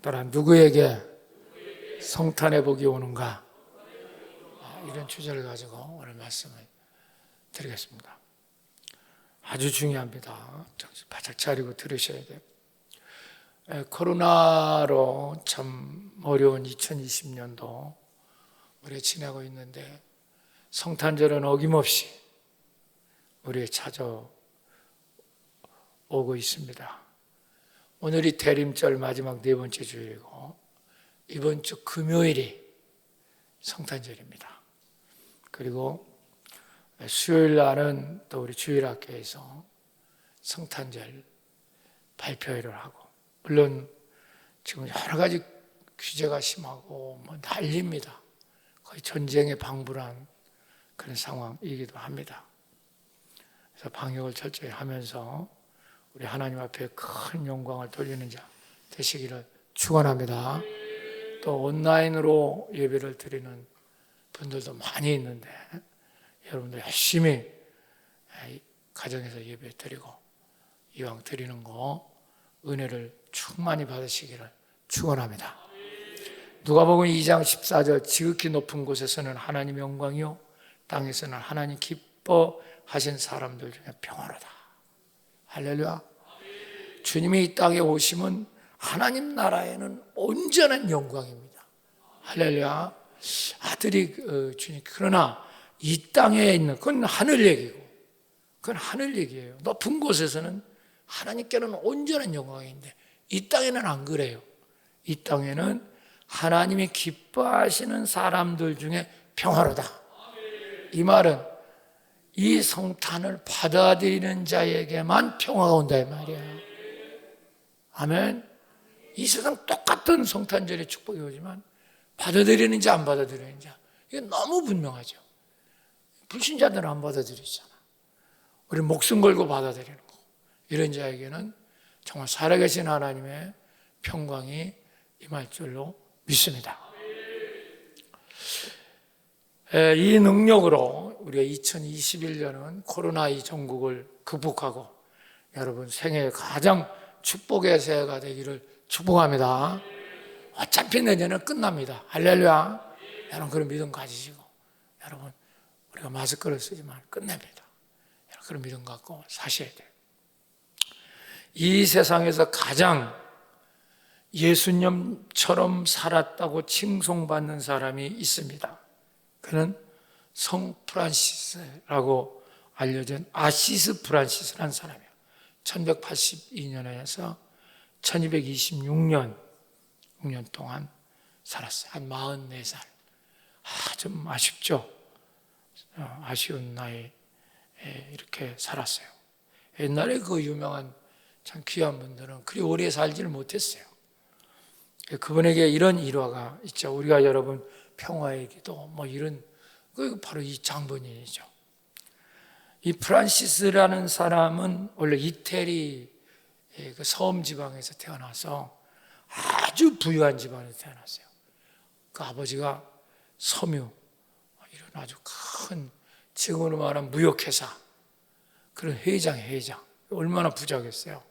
또한 누구에게 성탄의 복이 오는가? 이런 주제를 가지고 오늘 말씀을 드리겠습니다. 아주 중요합니다. 정신 바짝 차리고 들으셔야 돼요. 코로나로 참 어려운 2020년도 우리 지내고 있는데 성탄절은 어김없이 우리에 찾아오고 있습니다. 오늘이 대림절 마지막 네 번째 주일이고 이번 주 금요일이 성탄절입니다. 그리고 수요일 날은 또 우리 주일학교에서 성탄절 발표회를 하고, 물론 지금 여러 가지 규제가 심하고 난리입니다. 거의 전쟁에 방불한 그런 상황이기도 합니다. 그래서 방역을 철저히 하면서 우리 하나님 앞에 큰 영광을 돌리는 자 되시기를 축원합니다. 또 온라인으로 예배를 드리는 분들도 많이 있는데 여러분들 열심히 가정에서 예배 드리고 이왕 드리는 거 은혜를 충만히 받으시기를 축원합니다. 누가복음 2장 14절 지극히 높은 곳에서는 하나님의 영광이요 땅에서는 하나님 기뻐하신 사람들 중에 평화로다. 할렐루야. 주님이 이 땅에 오심은 하나님 나라에는 온전한 영광입니다. 할렐루야. 아들이 주님, 그러나 이 땅에 있는 그건 하늘 얘기고, 그건 하늘 얘기예요. 높은 곳에서는 하나님께는 온전한 영광인데 이 땅에는 안 그래요. 이 땅에는 하나님이 기뻐하시는 사람들 중에 평화로다. 이 말은 이 성탄을 받아들이는 자에게만 평화가 온다 이 말이에요. 아멘. 이 세상 똑같은 성탄절의 축복이 오지만 받아들이는지 안 받아들이는지 이게 너무 분명하죠. 불신자들은 안 받아들이잖아. 우리 목숨 걸고 받아들이는 거. 이런 자에게는 정말 살아계신 하나님의 평강이 임할 줄로 믿습니다. 이 능력으로 우리가 2021년은 코로나 이 전국을 극복하고 여러분 생애의 가장 축복의 새해가 되기를 축복합니다. 어차피 내년은 끝납니다. 할렐루야. 여러분 그런 믿음 가지시고, 여러분 우리가 마스크를 쓰지만 끝냅니다. 여러분 그런 믿음 갖고 사셔야 돼요. 이 세상에서 가장 예수님처럼 살았다고 칭송받는 사람이 있습니다. 그는 성 프란시스라고 알려진 아시스 프란시스라는 사람이에요. 1182년에서 1226년 6년 동안 살았어요. 한 44살. 좀 아쉽죠. 아쉬운 나이에 이렇게 살았어요. 옛날에 그 유명한 참 귀한 분들은 그리 오래 살지를 못했어요. 그분에게 이런 일화가 있죠. 우리가 여러분 평화의 기도 이런 그 바로 이 장본인이죠. 이 프란시스라는 사람은 원래 이태리 그 섬 지방에서 태어나서 아주 부유한 집안에서 태어났어요. 그 아버지가 섬유 이런 아주 큰 지금으로 말하면 무역회사 그런 회장 얼마나 부자겠어요.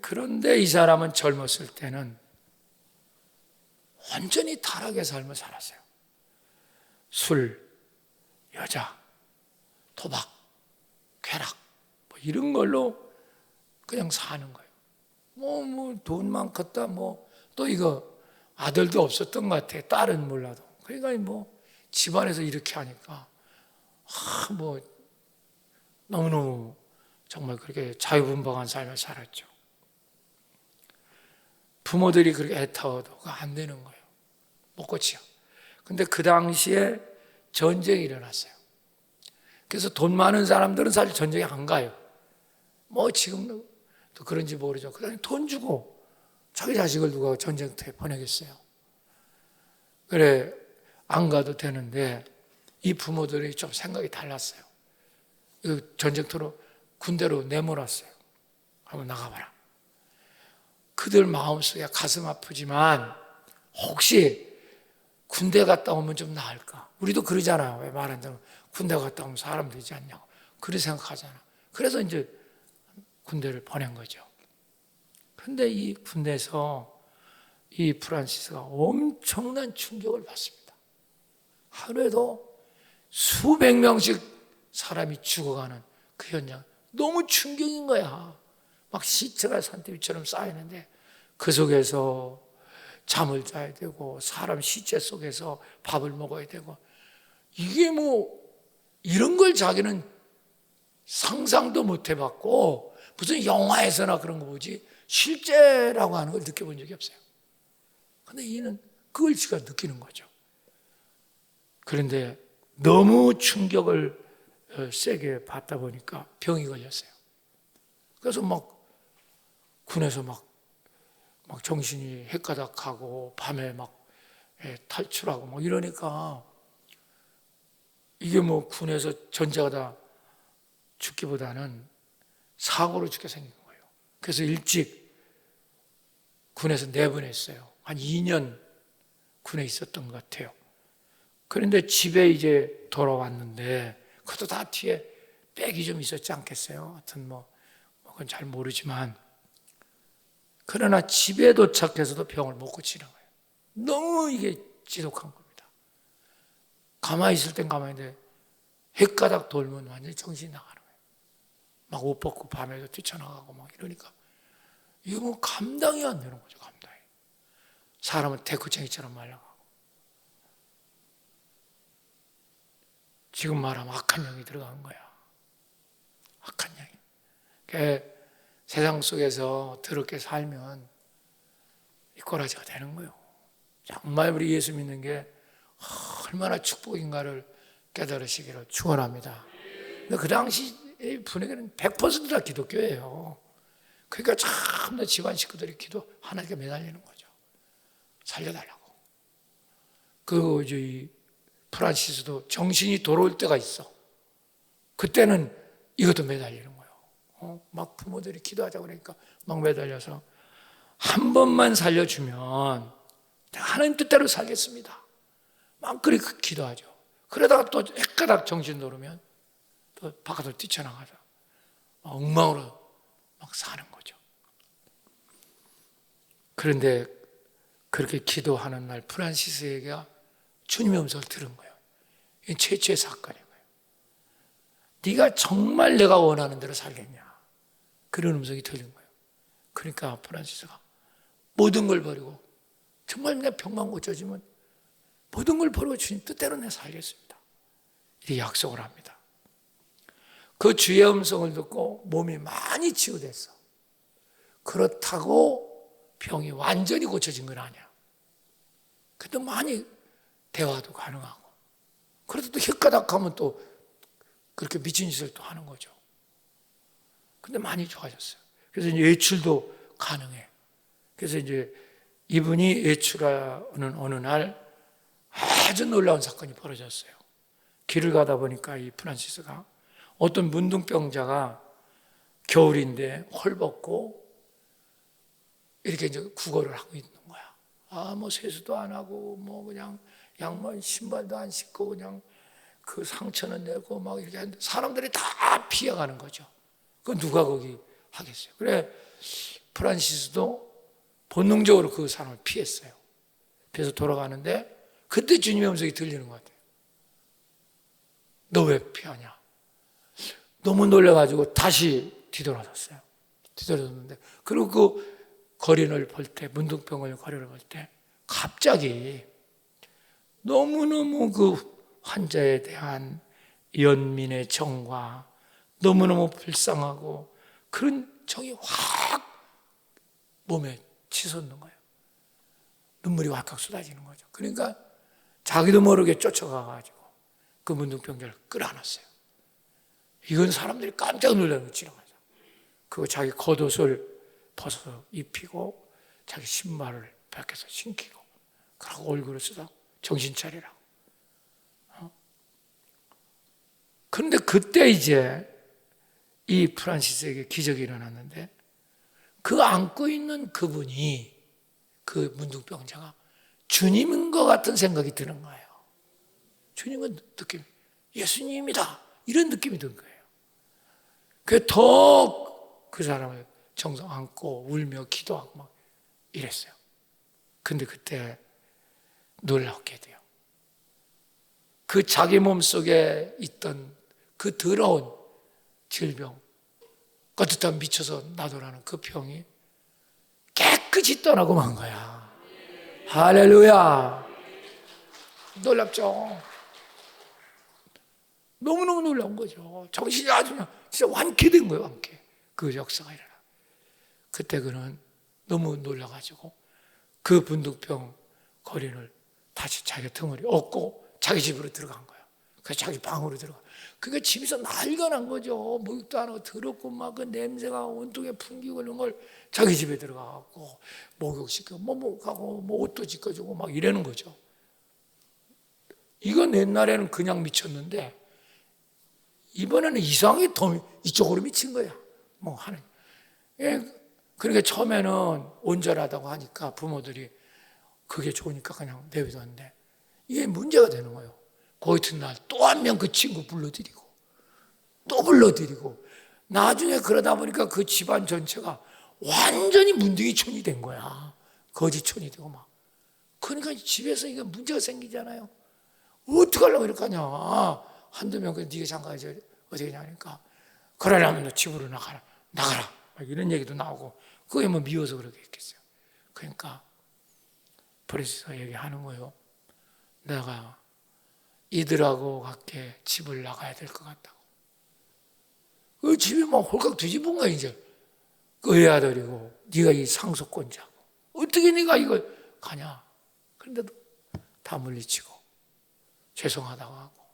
그런데 이 사람은 젊었을 때는 완전히 타락의 삶을 살았어요. 술, 여자, 도박, 쾌락 이런 걸로 그냥 사는 거예요. 돈만 컸다 또 이거 아들도 없었던 것 같아. 딸은 몰라도. 그러니까 집안에서 이렇게 하니까 너무너무 정말 그렇게 자유분방한 삶을 살았죠. 부모들이 그렇게 애타워도 안 되는 거예요. 못 고치요. 근데 그 당시에 전쟁이 일어났어요. 그래서 돈 많은 사람들은 사실 전쟁에 안 가요. 지금도 그런지 모르죠. 그다음에 돈 주고 자기 자식을 누가 전쟁터에 보내겠어요. 그래 안 가도 되는데 이 부모들이 좀 생각이 달랐어요. 전쟁터로 군대로 내몰았어요. 한번 나가봐라. 그들 마음속에 가슴 아프지만 혹시 군대 갔다 오면 좀 나을까? 우리도 그러잖아요. 왜 말 안 듣는 군대 갔다 오면 사람 되지 않냐고. 그렇게 생각하잖아. 그래서 이제 군대를 보낸 거죠. 그런데 이 군대에서 이 프란시스가 엄청난 충격을 받습니다. 하루에도 수백 명씩 사람이 죽어가는 그 현장, 너무 충격인 거야. 막 시체가 산더미처럼 쌓이는데 그 속에서 잠을 자야 되고 사람 시체 속에서 밥을 먹어야 되고, 이게 뭐 이런 걸 자기는 상상도 못 해봤고 무슨 영화에서나 그런 거 보지 실제라고 하는 걸 느껴본 적이 없어요. 그런데 이는 그걸 지가 느끼는 거죠. 그런데 너무 충격을 세게 받다 보니까 병이 걸렸어요. 그래서 막 군에서 막 정신이 헷가닥하고 밤에 막 탈출하고 막 이러니까 이게 뭐 군에서 전쟁하다 죽기보다는 사고로 죽게 생긴 거예요. 그래서 일찍 군에서 내보냈어요. 한 2년 군에 있었던 것 같아요. 그런데 집에 이제 돌아왔는데 그것도 다 뒤에 백이 좀 있었지 않겠어요? 하여튼 그건 잘 모르지만, 그러나 집에 도착해서도 병을 못 고치는 거예요. 너무 이게 지독한 겁니다. 가만히 있을 땐 가만히 있는데 헷가닥 돌면 완전히 정신이 나가는 거예요. 막 옷 벗고 밤에도 뛰쳐나가고 막 이러니까 이거 뭐 감당이 안 되는 거죠. 감당이. 사람은 대구쟁이처럼 말라가고, 지금 말하면 악한 영이 들어간 거야. 악한 영이. 그러니까 세상 속에서 더럽게 살면 이 꼬라지가 되는 거예요. 정말 우리 예수 믿는 게 얼마나 축복인가를 깨달으시기를 축원합니다. 근데 그 당시 분위기는 100%다 기독교예요. 그러니까 참나 집안 식구들이 기도 하나님께 매달리는 거죠. 살려달라고. 그 이 프란시스도 정신이 돌아올 때가 있어. 그때는 이것도 매달리는 거예요. 막 부모들이 기도하자고 그러니까 막 매달려서 한 번만 살려주면 하나님 뜻대로 살겠습니다. 막 그렇게 기도하죠. 그러다가 또 헷가닥 정신 돌으면 또 바깥으로 뛰쳐나가서 엉망으로 막 사는 거죠. 그런데 그렇게 기도하는 날 프란시스에게 주님의 음성을 들은 거예요. 이게 최초의 사건인 거예요. 네가 정말 내가 원하는 대로 살겠냐? 그런 음성이 들린 거예요. 그러니까 프란시스가 모든 걸 버리고, 정말 내 병만 고쳐지면 모든 걸 버리고 주님 뜻대로 내가 살겠습니다, 이렇게 약속을 합니다. 그 주의 음성을 듣고 몸이 많이 치유됐어. 그렇다고 병이 완전히 고쳐진 건 아니야. 그래도 많이 대화도 가능하고, 그래도 또 혓가닥하면 또 그렇게 미친 짓을 또 하는 거죠. 근데 많이 좋아졌어요. 그래서 이제 외출도 가능해. 그래서 이제 이분이 외출하는 어느 날 아주 놀라운 사건이 벌어졌어요. 길을 가다 보니까 이 프란시스가 어떤 문둥병자가 겨울인데 헐벗고 이렇게 이제 구걸을 하고 있는 거야. 뭐 세수도 안 하고 뭐 그냥 양말 신발도 안 신고 그냥 그 상처는 내고 막 이렇게 하는데 사람들이 다 피해가는 거죠. 그 누가 거기 하겠어요. 그래 프란시스도 본능적으로 그 사람을 피했어요. 그래서 돌아가는데 그때 주님의 음성이 들리는 것 같아요. 너 왜 피하냐? 너무 놀라가지고 다시 뒤돌아섰어요. 뒤돌아섰는데, 그리고 그 거린을 볼 때, 문둥병을 거린을 볼 때 갑자기 너무너무 그 환자에 대한 연민의 정과 너무너무 불쌍하고 그런 정이 확 몸에 치솟는 거예요. 눈물이 확확 쏟아지는 거죠. 그러니까 자기도 모르게 쫓아가가지고 그 문둥병자를 끌어안았어요. 이건 사람들이 깜짝 놀라는 지나가죠. 그거 자기 겉옷을 벗어서 입히고 자기 신발을 밖에서 신기고 그러고 얼굴을 쓰다 정신 차리라고. 그런데 그때 이제 이 프란시스에게 기적이 일어났는데, 그 안고 있는 그분이, 그 문둥병자가 주님인 것 같은 생각이 드는 거예요. 주님은 느낌, 예수님이다, 이런 느낌이 든 거예요. 그게 더 그 사람을 정성 안고 울며 기도하고 막 이랬어요. 근데 그때 놀랍게 돼요. 그 자기 몸속에 있던 그 더러운 질병, 껐다 미쳐서 나도라는 그 병이 깨끗이 떠나고 만 거야. 할렐루야. 놀랍죠? 너무너무 놀라운 거죠. 정신이 아주 그냥 진짜 완쾌된 거예요, 완쾌. 그 역사가 일어나. 그때 그는 너무 놀라가지고 그 분독병 거린을 다시 자기 덩어리 얻고 자기 집으로 들어간 거야. 그래서 자기 방으로 들어가. 그러니까 집에서 난리가 난 거죠. 목욕도 안 하고 더럽고 막 그 냄새가 온통에 풍기고 이런 걸 자기 집에 들어가고 목욕시키고 뭐 목욕하고 뭐 옷도 찢어주고 막 이러는 거죠. 이건 옛날에는 그냥 미쳤는데 이번에는 이상하게 더 이쪽으로 미친 거야. 뭐 하는. 예, 그러니까 처음에는 온전하다고 하니까 부모들이 그게 좋으니까 그냥 내비뒀는데 이게 문제가 되는 거예요. 그 이튿날 또 한 명 그 친구 불러들이고 또 불러들이고 나중에 그러다 보니까 그 집안 전체가 완전히 문둥이촌이 된 거야. 거지촌이 되고 막. 그러니까 집에서 이게 문제가 생기잖아요. 어떻게 하려고 이렇게 하냐. 한두 명, 네가 잠가야지 어떻게 하냐니까. 그러려면 너 집으로 나가라. 막 이런 얘기도 나오고 그게 뭐 미워서 그렇게 했겠어요. 그러니까 버리서 얘기하는 거예요. 내가 이들하고 같이 집을 나가야 될 것 같다고. 그 집이 막 홀깍 뒤집은 거야 이제. 그 외아들이고 네가 이 상속권자고 어떻게 네가 이걸 가냐. 그런데도 다 물리치고 죄송하다고 하고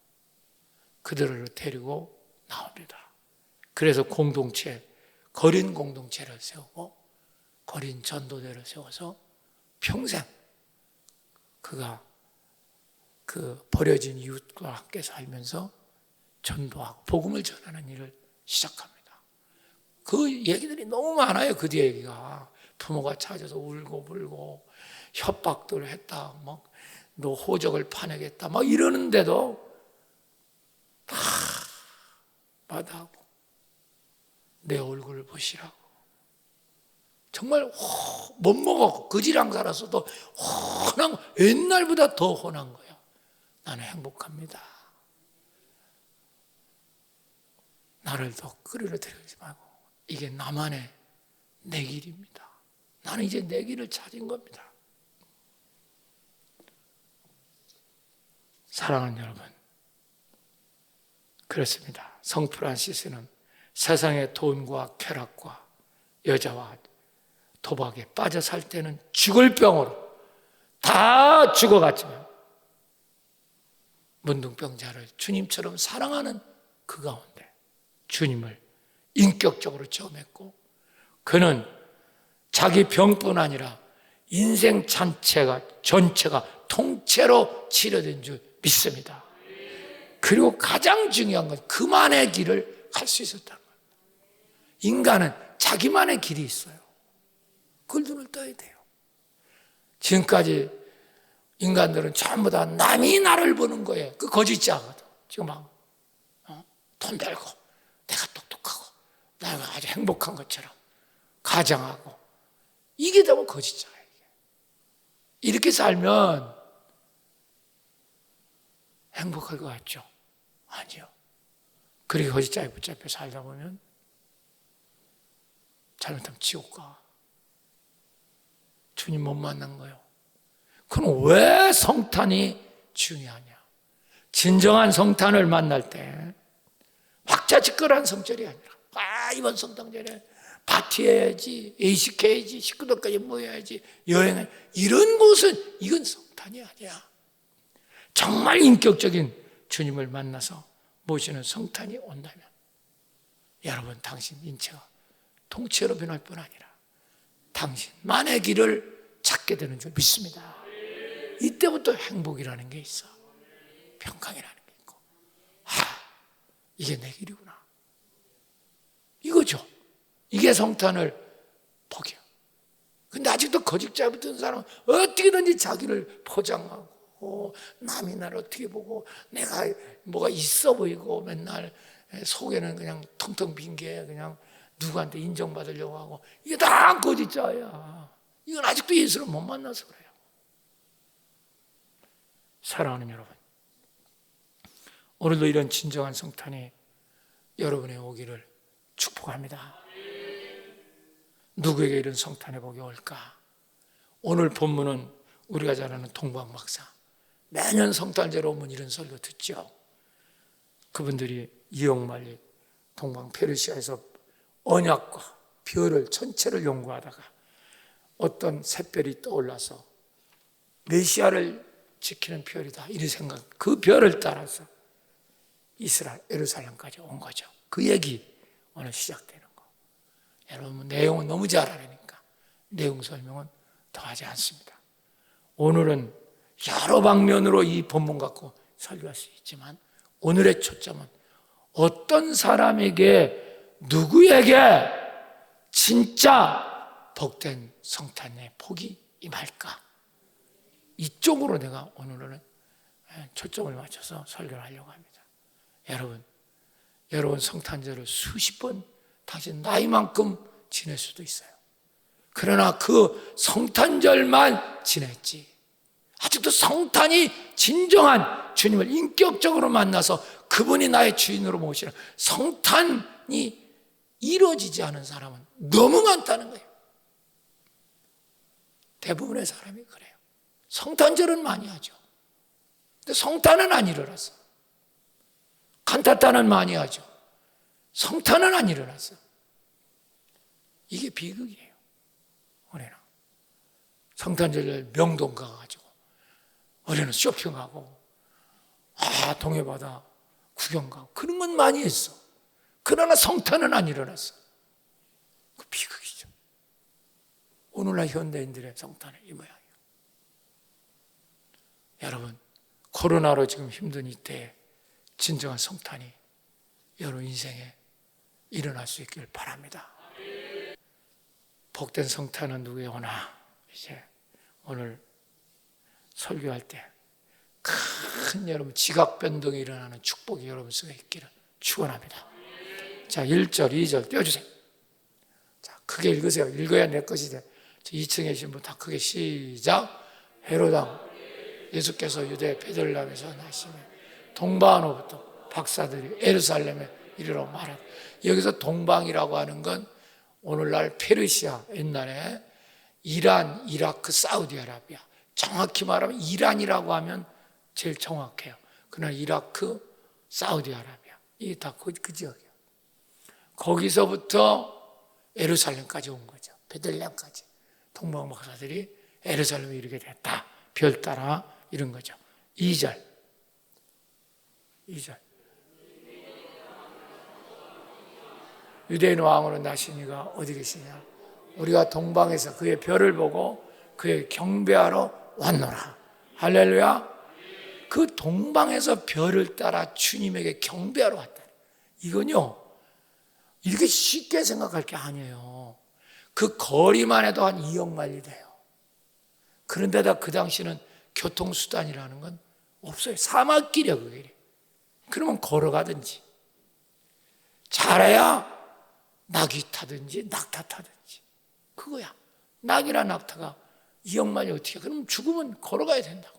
그들을 데리고 나옵니다. 그래서 공동체, 거린 공동체를 세우고 거린 전도대를 세워서 평생 그가 그 버려진 이웃과 함께 살면서 전도하고 복음을 전하는 일을 시작합니다. 그 얘기들이 너무 많아요. 그 뒤에 얘기가. 부모가 찾아서 울고 불고 협박들을 했다. 막 너 호적을 파내겠다. 막 이러는데도 다 마다하고 내 얼굴을 보시라고. 정말 못 먹었고 거지랑 살았어도 혼한 옛날보다 더 혼한 거야. 나는 행복합니다. 나를 더 끌어들여 들이지 말고 이게 나만의 내 길입니다. 나는 이제 내 길을 찾은 겁니다. 사랑하는 여러분, 그렇습니다. 성 프란시스는 세상의 돈과 쾌락과 여자와 도박에 빠져 살 때는 죽을 병으로 다 죽어갔지만 문둥병자를 주님처럼 사랑하는 그 가운데 주님을 인격적으로 체험했고 그는 자기 병뿐 아니라 인생 전체가 통째로 치료된 줄 믿습니다. 그리고 가장 중요한 건 그만의 길을 갈 수 있었다는 거예요. 인간은 자기만의 길이 있어요. 그걸 눈을 떠야 돼요. 지금까지 인간들은 전부 다 남이 나를 보는 거예요. 그 거짓자거든. 지금 막 돈 벌고 내가 똑똑하고 내가 아주 행복한 것처럼 가장하고 이게 너무 거짓자예요. 이렇게 살면 행복할 것 같죠? 아니요. 그렇게 거짓자에 붙잡혀 살다 보면 잘못하면 지옥 가. 주님 못 만난 거예요. 그럼 왜 성탄이 중요하냐? 진정한 성탄을 만날 때 확자직걸한 성절이 아니라 이번 성탄절에 파티해야지, 외식해야지, 식구들까지 모여야지, 여행해 이런 곳은 이건 성탄이 아니야. 정말 인격적인 주님을 만나서 모시는 성탄이 온다면 여러분 당신 인체가 통째로 변할 뿐 아니라 당신만의 길을 찾게 되는 줄 믿습니다. 이때부터 행복이라는 게 있어. 평강이라는 게 있고 이게 내 길이구나. 이거죠. 이게 성탄을 포기해요. 근데 아직도 거짓자 붙은 사람은 어떻게든지 자기를 포장하고 남이 나를 어떻게 보고 내가 뭐가 있어 보이고 맨날 속에는 그냥 텅텅 빈 게 그냥 누구한테 인정받으려고 하고, 이게 다 거짓자야. 이건 아직도 예수를 못 만나서 그래요. 사랑하는 여러분, 오늘도 이런 진정한 성탄이 여러분의 오기를 축복합니다. 누구에게 이런 성탄의 복이 올까? 오늘 본문은 우리가 잘 아는 동방박사, 매년 성탄제로 오면 이런 설교 듣죠. 그분들이 이억만리 동방 페르시아에서 언약과 별을 전체를 연구하다가 어떤 샛별이 떠올라서 메시아를 지키는 별이다, 이런 생각, 그 별을 따라서 이스라엘 예루살렘까지 온 거죠. 그 얘기 오늘 시작되는 거. 여러분, 내용은 너무 잘 알으니까 내용 설명은 더 하지 않습니다. 오늘은 여러 방면으로 이 본문 갖고 설교할 수 있지만, 오늘의 초점은 어떤 사람에게, 누구에게 진짜 복된 성탄의 복이 임할까? 이쪽으로 내가 오늘은 초점을 맞춰서 설교를 하려고 합니다. 여러분 성탄절을 수십 번 당신 나이만큼 지낼 수도 있어요. 그러나 그 성탄절만 지냈지, 아직도 성탄이 진정한 주님을 인격적으로 만나서 그분이 나의 주인으로 모시는 성탄이 이루어지지 않은 사람은 너무 많다는 거예요. 대부분의 사람이 그래요. 성탄절은 많이 하죠. 근데 성탄은 안 일어났어. 칸타타는 많이 하죠. 성탄은 안 일어났어. 이게 비극이에요. 우리는 성탄절 명동 가가지고 우리는 쇼핑하고 동해바다 구경 가고 그런 건 많이 했어. 그러나 성탄은 안 일어났어. 그 비극이죠. 오늘날 현대인들의 성탄은 이 모양이에요. 여러분, 코로나로 지금 힘든 이때에 진정한 성탄이 여러분 인생에 일어날 수 있길 바랍니다. 복된 성탄은 누구에 오나? 이제 오늘 설교할 때 큰 여러분 지각 변동이 일어나는 축복이 여러분 속에 있기를 축원합니다. 자, 1절, 2절 띄워주세요. 자, 크게 읽으세요. 읽어야 내 것이 돼. 2층에 계신 분 다 크게 시작. 헤로당 예수께서 유대 베들레헴에서 나시며 동방으로부터 박사들이 예루살렘에 이르러 말하다. 여기서 동방이라고 하는 건 오늘날 페르시아, 옛날에 이란, 이라크, 사우디아라비아, 정확히 말하면 이란이라고 하면 제일 정확해요. 그러나 이라크, 사우디아라비아, 이게 다 그 지역이에요. 거기서부터 예루살렘까지 온 거죠. 베들레헴까지. 동방 박사들이 예루살렘에 이르게 됐다. 별 따라 이런 거죠. 2절. 유대인 왕으로 나신 이가 어디 계시냐? 우리가 동방에서 그의 별을 보고 그의 경배하러 왔노라. 할렐루야. 그 동방에서 별을 따라 주님에게 경배하러 왔다. 이건요, 이렇게 쉽게 생각할 게 아니에요. 그 거리만 해도 한 2억 마일이 돼요. 그런데다 그 당시는 교통수단이라는 건 없어요. 사막길이야, 그 길이. 그러면 걸어가든지, 잘해야 낙이 타든지 낙타 타든지, 그거야. 낙이나 낙타가 2억 마일이 어떻게 해? 그럼 죽으면 걸어가야 된다고.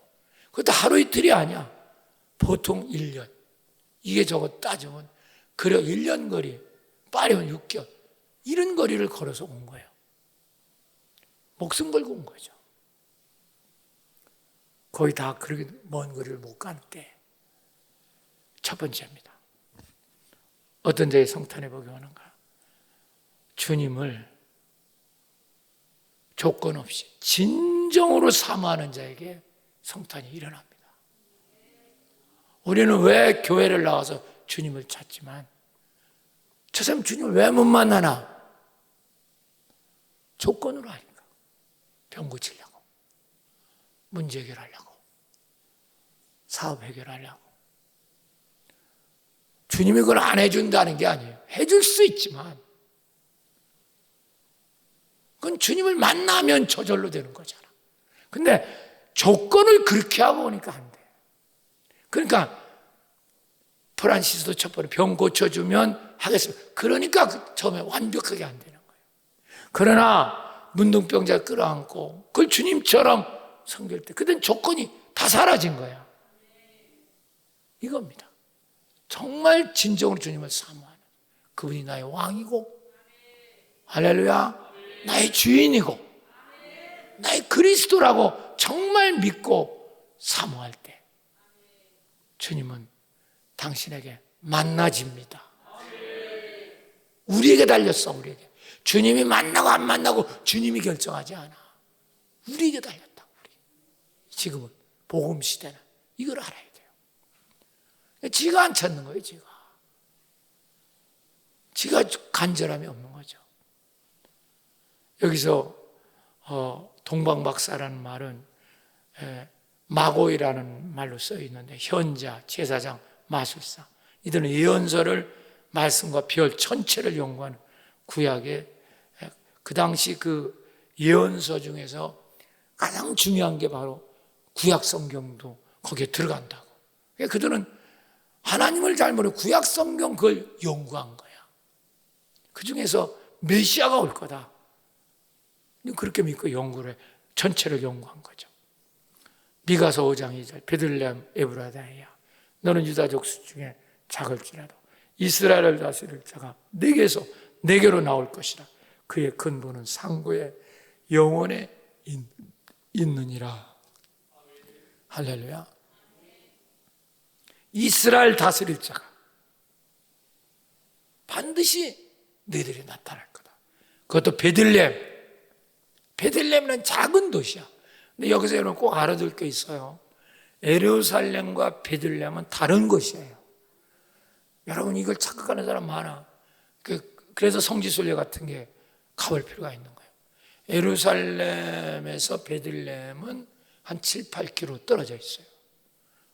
그것도 하루 이틀이 아니야. 보통 1년. 이게 저거 따지면 그래 1년 거리, 빠르면 6개월, 이런 거리를 걸어서 온 거예요. 목숨 걸고 온 거죠. 거의 다 그렇게 먼 거리를 못 가는데, 첫 번째입니다. 어떤 자의 성탄의 복이 오는가? 주님을 조건 없이 진정으로 사모하는 자에게 성탄이 일어납니다. 우리는 왜 교회를 나와서 주님을 찾지만, 저 사람 주님을 왜 못 만나나? 조건으로 하니까. 병 고치려고, 문제 해결하려고, 사업 해결하려고. 주님이 그걸 안 해준다는 게 아니에요. 해줄 수 있지만 그건 주님을 만나면 저절로 되는 거잖아. 근데 조건을 그렇게 하고 오니까 안 돼. 그러니까 프란시스도 첫 번에 병 고쳐주면 하겠습니다. 그러니까 처음에 완벽하게 안 되는 거예요. 그러나 문둥병자 끌어안고 그걸 주님처럼 섬길 때 그땐 조건이 다 사라진 거야. 이겁니다. 정말 진정으로 주님을 사모하는, 그분이 나의 왕이고, 할렐루야, 나의 주인이고, 나의 그리스도라고 정말 믿고 사모할 때 주님은 당신에게 만나집니다. 우리에게 달렸어. 우리에게. 주님이 만나고 안 만나고 주님이 결정하지 않아. 우리에게 달렸다. 우리. 지금은 복음 시대는 이걸 알아야 돼요. 지가 안 찾는 거예요. 지가 간절함이 없는 거죠. 여기서 동방박사라는 말은 마고이라는 말로 써 있는데, 현자, 제사장, 마술사, 이들은 예언서를 말씀과 별 전체를 연구하는 구약의 그 당시 그 예언서 중에서 가장 중요한 게 바로 구약 성경도 거기에 들어간다고. 그러니까 그들은 하나님을 잘 모르고 구약 성경 그걸 연구한 거야. 그 중에서 메시아가 올 거다. 그렇게 믿고 연구를 해. 전체를 연구한 거죠. 미가서 5장 2절, 베들레헴 에브라다야, 너는 유다족 중에 작을지라도 이스라엘을 다스릴 자가 내게로 나올 것이라. 그의 근본은 상고의 영원에 있느니라. 할렐루야. 이스라엘 다스릴 자가 반드시 너희들이 나타날 거다. 그것도 베들레헴. 베들레헴은 작은 도시야. 근데 여기서 여러분 꼭 알아둘 게 있어요. 예루살렘과 베들레헴은 다른 것이에요. 여러분 이걸 착각하는 사람 많아. 그래서 성지순례 같은 게 가볼 필요가 있는 거예요. 예루살렘에서 베들레헴은 한 7, 8km 떨어져 있어요.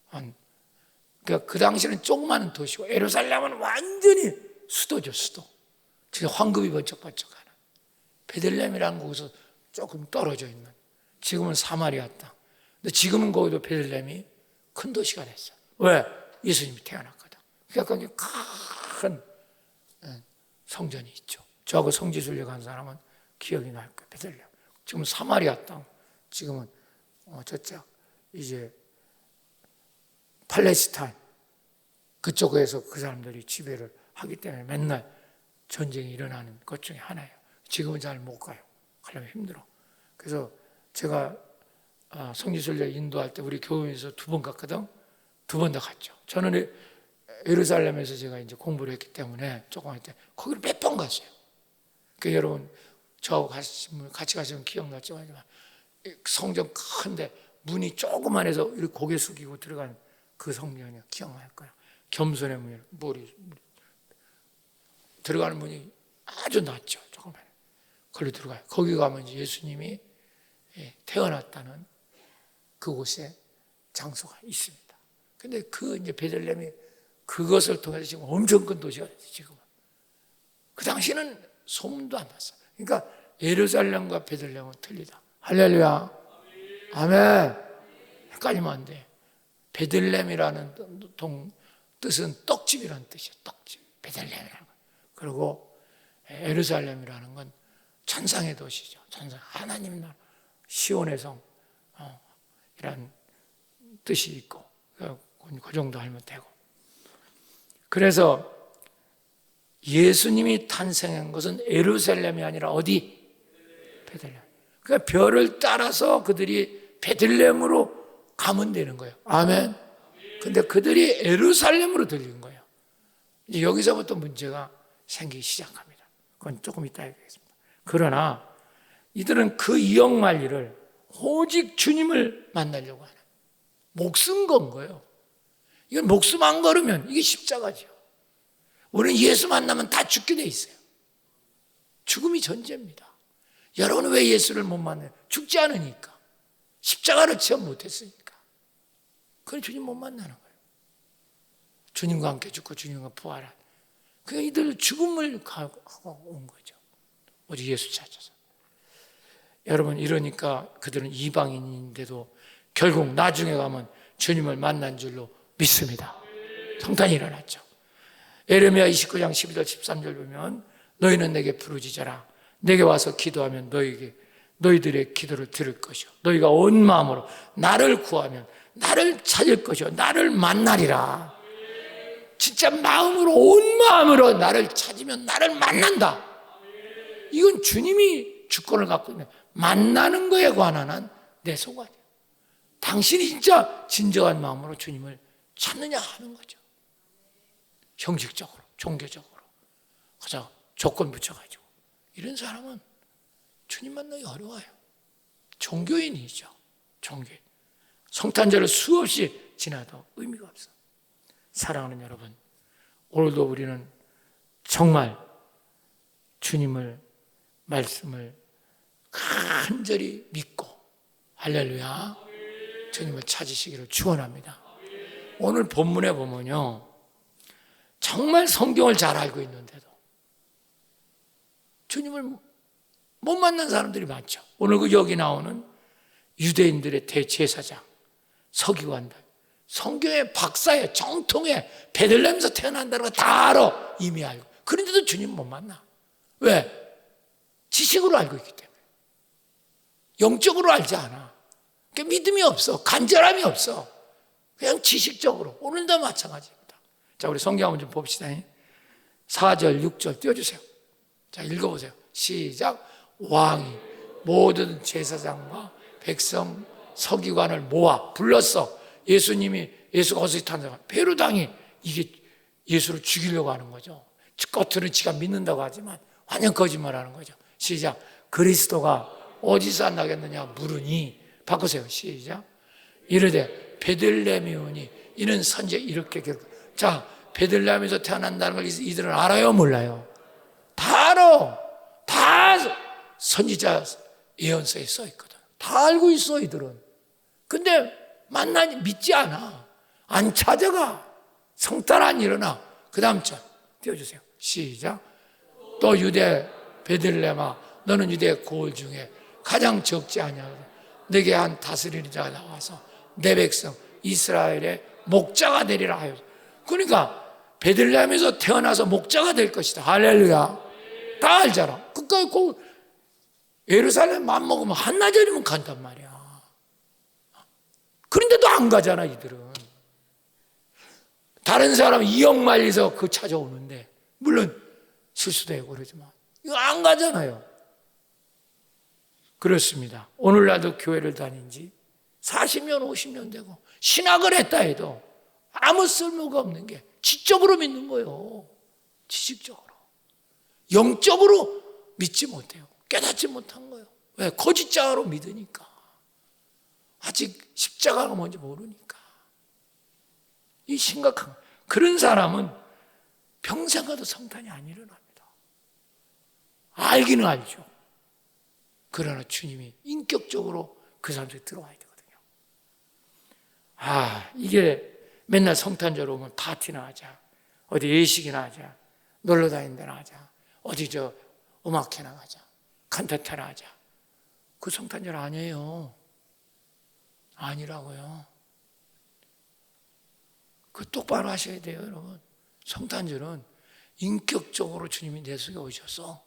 그러니까 그 당시는 조그마한 도시고, 예루살렘은 완전히 수도죠, 수도. 진짜 황급이 번쩍번쩍하는. 베들레헴이라는 곳에서 조금 떨어져 있는, 지금은 사마리아 땅. 근데 지금은 거기도 베들레헴이 큰 도시가 됐어요. 왜? 예수님이 태어났거든. 그러니까 큰 성전이 있죠. 저하고 성지순례 간 사람은 기억이 날 거예요. 베들레헴. 지금은 사마리아 땅. 지금은 저쪽 이제 팔레스타인 그쪽에서 그 사람들이 지배를 하기 때문에 맨날 전쟁이 일어나는 것 중에 하나예요. 지금은 잘 못 가요. 가려면 힘들어. 그래서 제가 성지순례 인도할 때 우리 교회에서 2번 갔거든. 2번 다 갔죠. 저는 예루살렘에서 제가 이제 공부를 했기 때문에 조금 할 때 거기를 몇 번 갔어요. 그 여러분 저하고 같이 가시면 기억날지 모르지만 성전 큰데 문이 조그만해서 이렇게 고개 숙이고 들어가는 그 성전이 기억날 거예요. 겸손의 문이 들어가는 문이 아주 낮죠. 조그만. 거기로 들어가요. 거기 가면 이제 예수님이 태어났다는 그곳에 장소가 있습니다. 근데 이제 베들레헴이 그것을 통해서 지금 엄청 큰 도시가 됐어요. 지금은. 그 당시는 소문도 안 났어요. 그러니까 예루살렘과 베들레헴은 틀리다. 할렐루야. 아멘. 헷갈리면 안 돼. 베들레헴이라는 뜻은 떡집이라는 뜻이에요. 떡집. 베들레헴이라는 거. 그리고 예루살렘이라는 건 천상의 도시죠. 천상. 하나님 나라. 시온의 성. 이란 뜻이 있고. 그 정도 알면 되고. 그래서 예수님이 탄생한 것은 예루살렘이 아니라 어디? 베들레헴. 그러니까 별을 따라서 그들이 베들레헴으로 가면 되는 거예요. 아멘. 근데 그들이 예루살렘으로 들린 거예요. 이제 여기서부터 문제가 생기기 시작합니다. 그건 조금 이따 얘기하겠습니다. 그러나 이들은 그 이역만리를 오직 주님을 만나려고 하는, 목숨 건 거예요. 이건 목숨 안 걸으면 이게 십자가죠. 우리는 예수 만나면 다 죽게 돼 있어요. 죽음이 전제입니다. 여러분은 왜 예수를 못 만나요? 죽지 않으니까. 십자가를 체험 못했으니까. 그래 주님 못 만나는 거예요. 주님과 함께 죽고 주님과 부활한. 그러니까 이들 죽음을 하고 온 거죠. 오직 예수 찾아서. 여러분 이러니까 그들은 이방인인데도 결국 나중에 가면 주님을 만난 줄로 믿습니다. 성탄이 일어났죠. 에레미야 29장 12절 13절 보면 너희는 내게 부르짖어라. 내게 와서 기도하면 너희들의 기도를 들을 것이요. 너희가 온 마음으로 나를 구하면 나를 찾을 것이요. 나를 만나리라. 진짜 마음으로 온 마음으로 나를 찾으면 나를 만난다. 이건 주님이 주권을 갖고 있는 만나는 거에 관한 한 내 소관이에요. 당신이 진짜 진정한 마음으로 주님을 찾느냐 하는 거죠. 형식적으로, 종교적으로 그저 조건 붙여가지고 이런 사람은 주님 만나기 어려워요. 종교인이죠. 종교인. 성탄절을 수없이 지나도 의미가 없어. 사랑하는 여러분, 오늘도 우리는 정말 주님을 말씀을 간절히 믿고 할렐루야 주님을 찾으시기를 축원합니다. 오늘 본문에 보면요, 정말 성경을 잘 알고 있는데도 주님을 못 만난 사람들이 많죠. 오늘 그 여기 나오는 유대인들의 대제사장 서기관들, 성경의 박사예요. 정통에 베들레헴에서 태어난다는 거 다 알아. 이미 알고. 그런데도 주님 못 만나. 왜? 지식으로 알고 있기 때문에. 영적으로 알지 않아. 그러니까 믿음이 없어. 간절함이 없어. 그냥 지식적으로. 오늘도 마찬가지입니다. 자, 우리 성경 한번 좀 봅시다. 4절, 6절 띄워주세요. 자, 읽어보세요. 시작. 왕이 모든 제사장과 백성 서기관을 모아 불렀어. 예수가 어디서 탄생한 베로당이 이게 예수를 죽이려고 하는 거죠. 겉으로는 지가 믿는다고 하지만 완전 거짓말하는 거죠. 시작. 그리스도가 어디서 나겠느냐 물으니 바꾸세요. 시작. 이르되 베들레헴이오니 이는 선지자 이렇게 기록. 자, 베들레헴에서 태어난다는 걸 이들은 알아요, 몰라요? 다 알아. 다 선지자 예언서에 써 있거든. 다 알고 있어, 이들은. 근데 만나니 믿지 않아. 안 찾아가. 성탄 안 일어나. 그 다음 절 띄워주세요. 시작. 또 유대 베들레헴아 너는 유대 고을 중에 가장 적지 아니하고 내게 한 다스리는 자가 나와서 내 백성 이스라엘의 목자가 되리라 하여. 그러니까 베들레헴에서 태어나서 목자가 될 것이다. 할렐루야. 다 알잖아. 그까이 예루살렘 맘먹으면 한나절이면 간단 말이야. 그런데도 안 가잖아, 이들은. 다른 사람 2억 마일에서 그 찾아오는데, 물론 실수되고 그러지만, 이거 안 가잖아요. 그렇습니다. 오늘날도 교회를 다닌 지 40년, 50년 되고, 신학을 했다 해도 아무 쓸모가 없는 게 지적으로 믿는 거예요. 지식적으로. 영적으로 믿지 못해요. 깨닫지 못한 거예요. 왜? 거짓자로 믿으니까. 아직 십자가가 뭔지 모르니까. 이 심각한 그런 사람은 평생 가도 성탄이 안 일어납니다. 알기는 알죠. 그러나 주님이 인격적으로 그 사람 속에 들어와야 되거든요. 이게 맨날 성탄절 오면 파티나 하자, 어디 예식이나 하자, 놀러 다니는 데나 하자, 어디 음악회나 가자, 칸타타나 하자. 그 성탄절 아니에요. 아니라고요. 그 똑바로 하셔야 돼요, 여러분. 성탄절은 인격적으로 주님이 내 속에 오셔서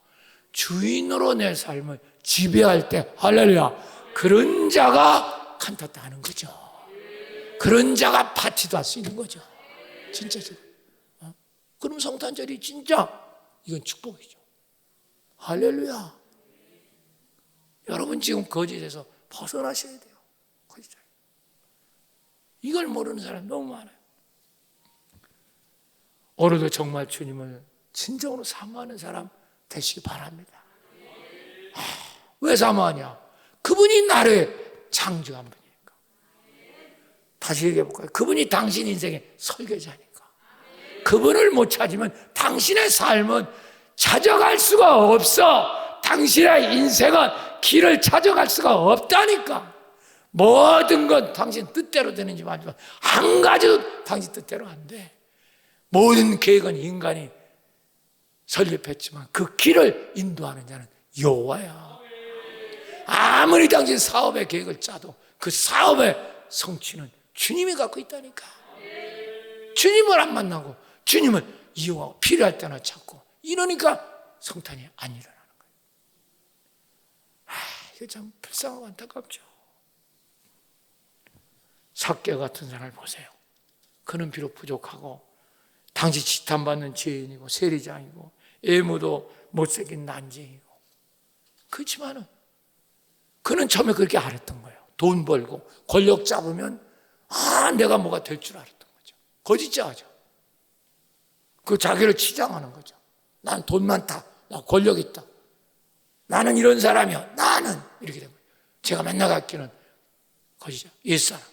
주인으로 내 삶을 지배할 때, 할렐루야, 그런 자가 칸타타 하는 거죠. 그런 자가 파티도 할 수 있는 거죠. 진짜. 그럼 성탄절이 진짜 이건 축복이죠. 할렐루야. 여러분 지금 거짓에서 벗어나셔야 돼요. 거짓. 이걸 모르는 사람 너무 많아요. 오늘도 정말 주님을 진정으로 사모하는 사람 되시기 바랍니다. 왜 사모하냐? 그분이 나를 창조한 분이니까. 다시 얘기해 볼까요? 그분이 당신 인생의 설계자니까. 그분을 못 찾으면 당신의 삶은 찾아갈 수가 없어. 당신의 인생은 길을 찾아갈 수가 없다니까. 모든 건 당신 뜻대로 되는지 말지만 한 가지도 당신 뜻대로 안 돼. 모든 계획은 인간이 설립했지만 그 길을 인도하는 자는 여호와야. 아무리 당신 사업의 계획을 짜도 그 사업의 성취는 주님이 갖고 있다니까. 주님을 안 만나고 주님을 이용하고 필요할 때나 찾고 이러니까 성탄이 안 일어나는 거예요. 이거 참 불쌍하고 안타깝죠. 삭개오 같은 사람을 보세요. 그는 비록 부족하고 당시 지탄받는 죄인이고 세리장이고 애무도 못생긴 난쟁이고, 그렇지만은 그는 처음에 그렇게 알았던 거예요. 돈 벌고 권력 잡으면 내가 뭐가 될 줄 알았던 거죠. 거짓자죠. 그 자기를 치장하는 거죠. 난 돈 많다, 나 권력 있다, 나는 이런 사람이야, 나는 이렇게 된 거예요. 제가 만나갔기는 거짓자, 옛사람.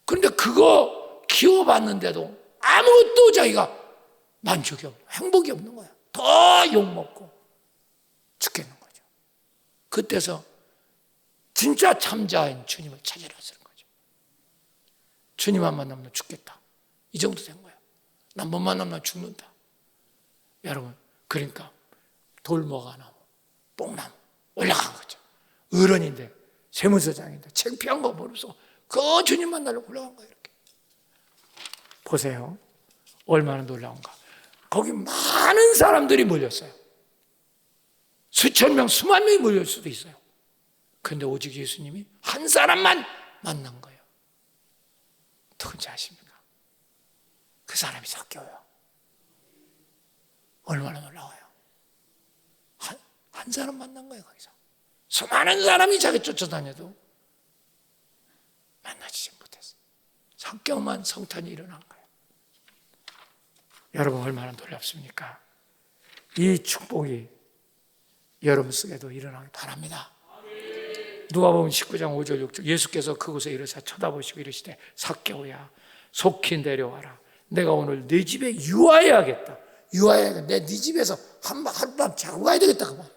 그런데 그거 키워봤는데도 아무것도 자기가 만족이 없는, 행복이 없는 거야. 더 욕먹고 죽겠는 거죠. 그때서 진짜 참자인 주님을 찾으러 쓰는 거죠. 주님만 만나면 죽겠다, 이 정도 된 거야. 난 못 만나면 죽는다. 여러분, 그러니까 돌모가 나무, 뽕나무 올라간 거죠. 어른인데, 세무서장인데 창피한 거 모르면서 그 주님 만나려고 올라간 거예요. 이렇게 보세요, 얼마나 놀라운가. 거기 많은 사람들이 몰렸어요. 수천 명, 수만 명이 몰릴 수도 있어요. 그런데 오직 예수님이 한 사람만 만난 거예요. 누군지 아십니까? 그 사람이 삭개오예요. 얼마나 놀라워요. 한 사람 만난 거예요. 거기서 수많은 사람이 자기 쫓아다녀도 만나지 못했어요. 삭개오만 성탄이 일어난 거예요. 여러분, 얼마나 놀랍습니까? 이 축복이 여러분 속에도 일어나길 바랍니다. 누가복음 19장 5절 6절, 예수께서 그곳에 이르사 쳐다보시고 이르시되 삭개오야, 속히 내려와라. 내가 오늘 네 집에 유하여야겠다. 유하여야겠다. 내 네 집에서 하룻밤 자고 가야 되겠다. 그만.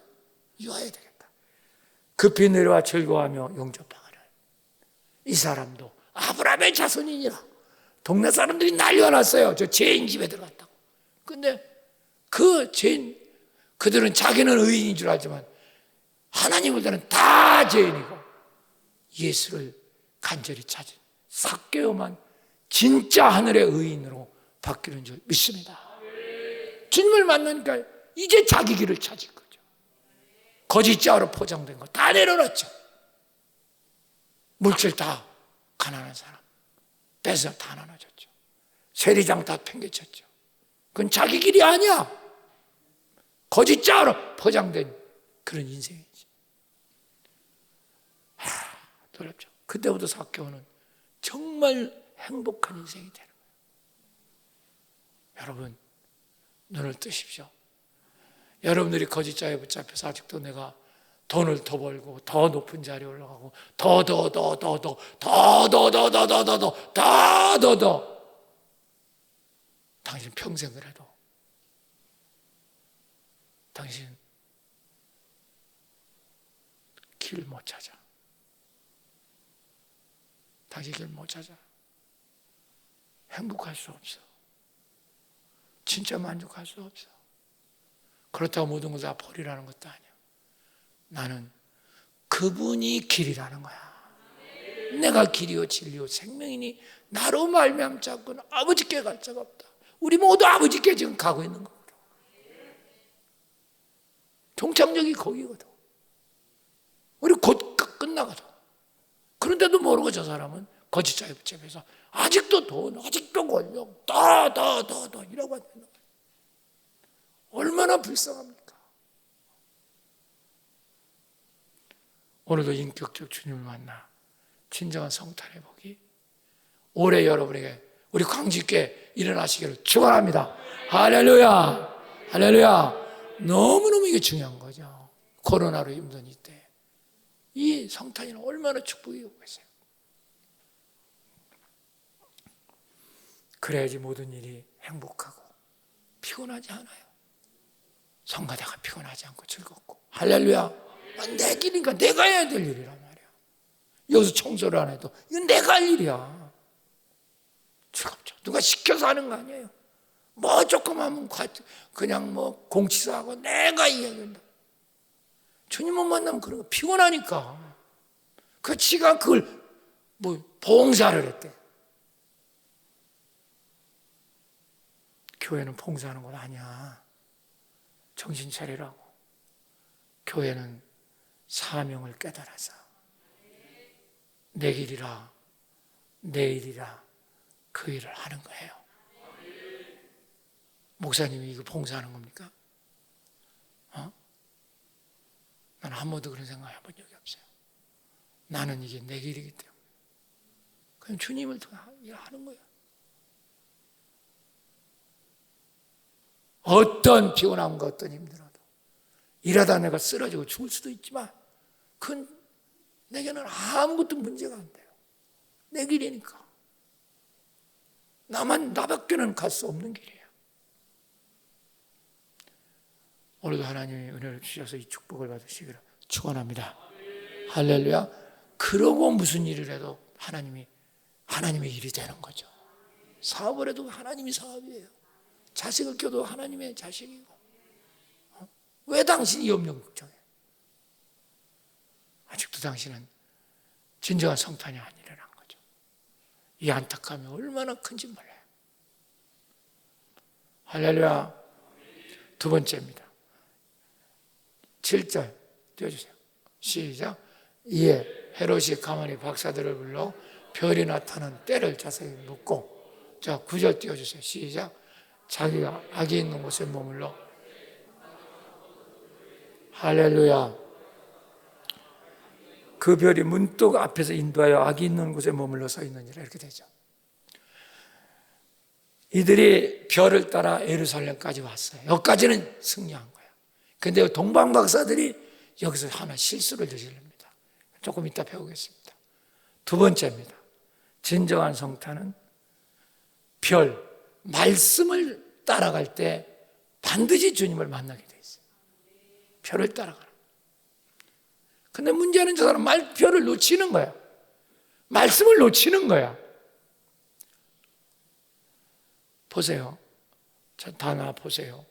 유하여야 되겠다. 급히 내려와 즐거워하며 영접하거라. 이 사람도 아브라함의 자손이니라. 동네 사람들이 난리가 났어요. 저 죄인 집에 들어갔다고. 근데 그 죄인, 그들은 자기는 의인인 줄 알지만 하나님을 들은 다 죄인이고 예수를 간절히 찾은 삭개오만 진짜 하늘의 의인으로 바뀌는 줄 믿습니다. 주님을 만나니까 이제 자기 길을 찾을 거죠. 거짓자로 포장된 거 다 내려놨죠. 물질 다 가난한 사람 뺏어 다 나눠줬죠. 세리장 다 팽개쳤죠. 그건 자기 길이 아니야. 거짓자로 포장된 그런 인생이지. 놀랍죠. 그때부터 삭개오는 정말 행복한 인생이 되는 거예요. 여러분, 눈을 뜨십시오. 여러분들이 거짓자에 붙잡혀서 아직도 내가 돈을 더 벌고 더 높은 자리에 올라가고 더 당신 평생 그래도 당신 길 못 찾아. 당신 길 못 찾아. 행복할 수 없어. 진짜 만족할 수 없어. 그렇다고 모든 걸 다 버리라는 것도 아니야. 나는 그분이 길이라는 거야. 내가 길이요 진리요 생명이니 나로 말미암지 않고는 아버지께 갈 자가 없다. 우리 모두 아버지께 지금 가고 있는 거거든. 종착역이 거기거든. 우리 곧 끝나거든. 그런데도 모르고 저 사람은 거짓자에 붙잡혀서 아직도 돈, 아직도 권력, 더 이러고 있는 거예요. 얼마나 불쌍합니까? 오늘도 인격적 주님을 만나 진정한 성탄의 복이 올해 여러분에게, 우리 광주교회 일어나시기를 축원합니다. 할렐루야, 할렐루야. 너무너무 이게 중요한 거죠. 코로나로 힘든 이때 이 성탄이는 얼마나 축복이 오겠어요. 그래야지 모든 일이 행복하고 피곤하지 않아요. 성가대가 피곤하지 않고 즐겁고. 할렐루야. 내 길이니까 내가 해야 될 일이란 말이야. 여기서 청소를 안 해도 이건 내가 할 일이야. 즐겁죠. 누가 시켜서 하는 거 아니에요. 뭐 조금 하면 그냥 뭐 공치사하고 내가 이야기한다. 주님만 만나면 그런 거 피곤하니까. 그 지가 그걸 뭐 봉사를 했대. 교회는 봉사하는 건 아니야. 정신 차리라고. 교회는 사명을 깨달아서 내 길이라 내 일이라 그 일을 하는 거예요. 목사님이 이거 봉사하는 겁니까? 나는 한 번도 그런 생각 해본 적이 없어요. 나는 이게 내 길이기 때문에 그냥 주님을 통해 일하는 거예요. 어떤 피곤함과 어떤 힘들어도 일하다 내가 쓰러지고 죽을 수도 있지만 그건 내게는 아무것도 문제가 안 돼요. 내 길이니까. 나밖에는 갈 수 없는 길이에요. 오늘도 하나님이 은혜를 주셔서 이 축복을 받으시기를 축원합니다. 할렐루야. 그러고 무슨 일을 해도 하나님의 일이 되는 거죠. 사업을 해도 하나님이 사업이에요. 자식을 껴도 하나님의 자식이고. 왜 당신이 염려 걱정해? 아직도 당신은 진정한 성탄이 아니라는 거죠. 이 안타까움이 얼마나 큰지 몰라요. 할렐루야. 두 번째입니다. 7절 띄워주세요. 시작. 이에 헤롯이 가만히 박사들을 불러 별이 나타난 때를 자세히 묻고, 자 9절 띄워주세요. 시작. 자기가 악이 있는 곳에 머물러. 할렐루야. 그 별이 문득 앞에서 인도하여 악이 있는 곳에 머물러 서 있느니라 이렇게 되죠. 이들이 별을 따라 예루살렘까지 왔어요. 여기까지는 승리한 거예요. 그런데 동방박사들이 여기서 하나 실수를 저지릅니다. 조금 이따 배우겠습니다. 두 번째입니다. 진정한 성탄은 말씀을 따라갈 때 반드시 주님을 만나게 돼 있어요. 별을 따라가는. 근데 문제는 저 사람 별을 놓치는 거야. 말씀을 놓치는 거야. 보세요. 다 나 보세요.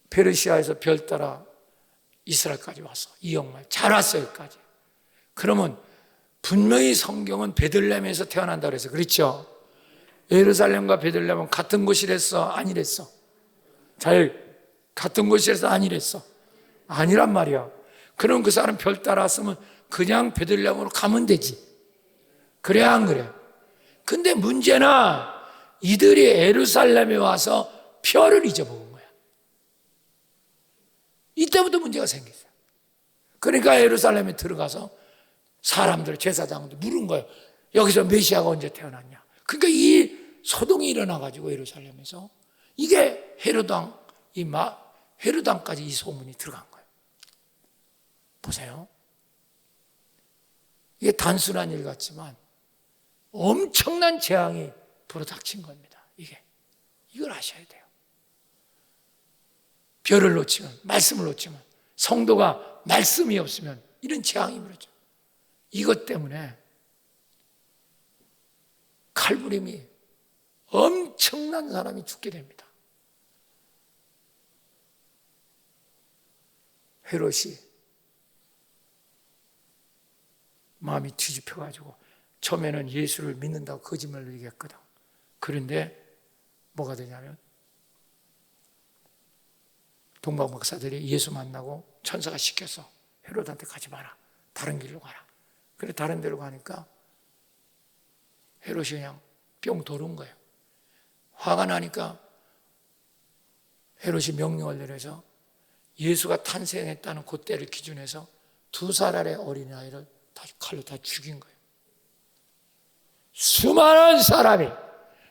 페르시아에서 별 따라 이스라엘까지 왔어. 이역말 잘 왔어요. 여기까지. 그러면 분명히 성경은 베들레헴에서 태어난다 그래서 그렇죠. 예루살렘과 베들레헴은 같은 곳이랬어? 아니랬어? 같은 곳이랬어? 아니랬어? 아니란 말이야. 그럼 그 사람 별 따라 왔으면 그냥 베들레헴으로 가면 되지. 그래야 안 그래? 근데 문제는 이들이 예루살렘에 와서 별을 잊어먹은 거야. 이때부터 문제가 생겼어요. 그러니까 예루살렘에 들어가서 사람들, 제사장들 물은 거예요. 여기서 메시아가 언제 태어났냐. 그러니까 이 소동이 일어나가지고 예루살렘에서 이게 헤롯왕까지 이 소문이 들어간 거예요. 보세요. 이게 단순한 일 같지만 엄청난 재앙이 불어닥친 겁니다. 이걸 아셔야 돼요. 별을 놓치면, 말씀을 놓치면, 성도가 말씀이 없으면 이런 재앙이 벌어져요. 이것 때문에 칼부림이 엄청난 사람이 죽게 됩니다. 헤롯이 마음이 뒤집혀가지고 처음에는 예수를 믿는다고 거짓말로 얘기했거든. 그런데 뭐가 되냐면 동방박사들이 예수 만나고 천사가 시켜서 헤롯한테 가지 마라. 다른 길로 가라. 그래 다른 데로 가니까 헤롯이 그냥 뿅 도는 거예요. 화가 나니까 헤롯이 명령을 내려서 예수가 탄생했다는 그때를 기준해서 2살의 어린아이를 칼로 다 죽인 거예요. 수많은 사람이,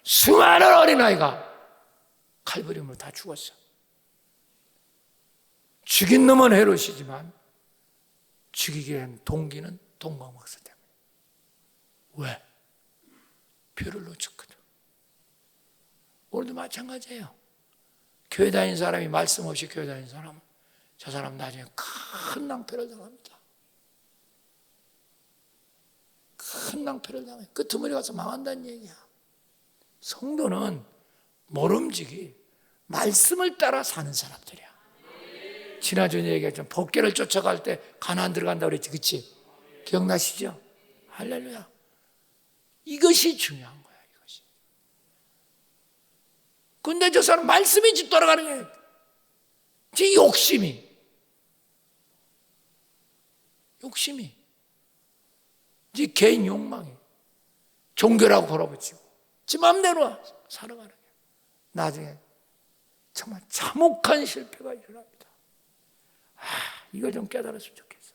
수많은 어린아이가 칼부림으로 다 죽었어. 죽인 놈은 헤롯이지만 죽이게 한 동기는 동방박사 때문에. 왜? 별을 놓쳤거든. 오늘도 마찬가지예요. 교회 다니는 사람이 말씀 없이 교회 다니는 사람은 저 사람 나중에 큰 낭패를 당합니다. 큰 낭패를 당해. 끄트머리 가서 망한다는 얘기야. 성도는 모름지기 말씀을 따라 사는 사람들이야. 지난주에 얘기했지만 법궤를 쫓아갈 때 가나안 들어간다고 그랬지, 그치? 기억나시죠? 할렐루야. 이것이 중요한 거야, 이것이. 근데 저 사람 말씀이 뒤돌아가는 거예요. 제 욕심이 제 개인 욕망이 종교라고 걸어붙이고 지 맘대로 살아가는 거예요. 나중에 정말 참혹한 실패가 일어납니다. 이걸 좀 깨달았으면 좋겠어.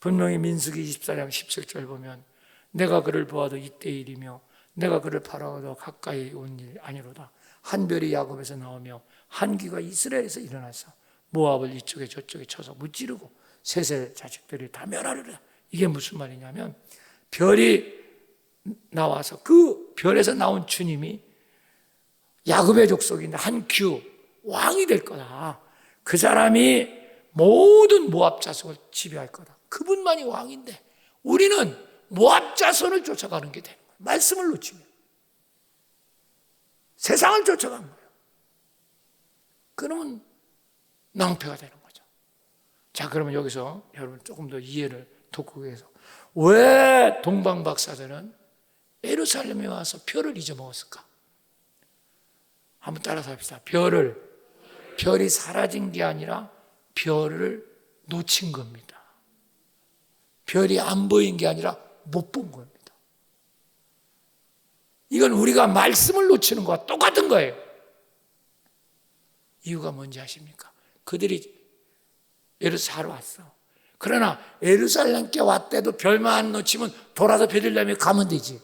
분명히 민수기 24장 17절 보면 내가 그를 보아도 이때 일이며 내가 그를 바라보아도 가까이 온 일 아니로다. 한 별이 야곱에서 나오며 한 귀가 이스라엘에서 일어나서 모압을 이쪽에 저쪽에 쳐서 무찌르고 셋의 자식들이 다 멸하리라. 이게 무슨 말이냐면 별이 나와서 그 별에서 나온 주님이 야곱의 족속인데 한 규 왕이 될 거다. 그 사람이 모든 모압 자손을 지배할 거다. 그분만이 왕인데 우리는 모압 자손을 쫓아가는 게 되는 거예요. 말씀을 놓치면 세상을 쫓아간 거예요. 그러면 낭패가 되는 거죠. 자, 그러면 여기서 여러분 조금 더 이해를 돕기 위해서 왜 동방 박사들은 예루살렘에 와서 별을 잊어먹었을까? 한번 따라서 합시다. 별이 사라진 게 아니라 별을 놓친 겁니다. 별이 안 보인 게 아니라 못 본 겁니다. 이건 우리가 말씀을 놓치는 것과 똑같은 거예요. 이유가 뭔지 아십니까? 그들이 예루살렘 왔어. 그러나 예루살렘께 왔대도 별만 안 놓치면 돌아서 베들레헴에 가면 되지.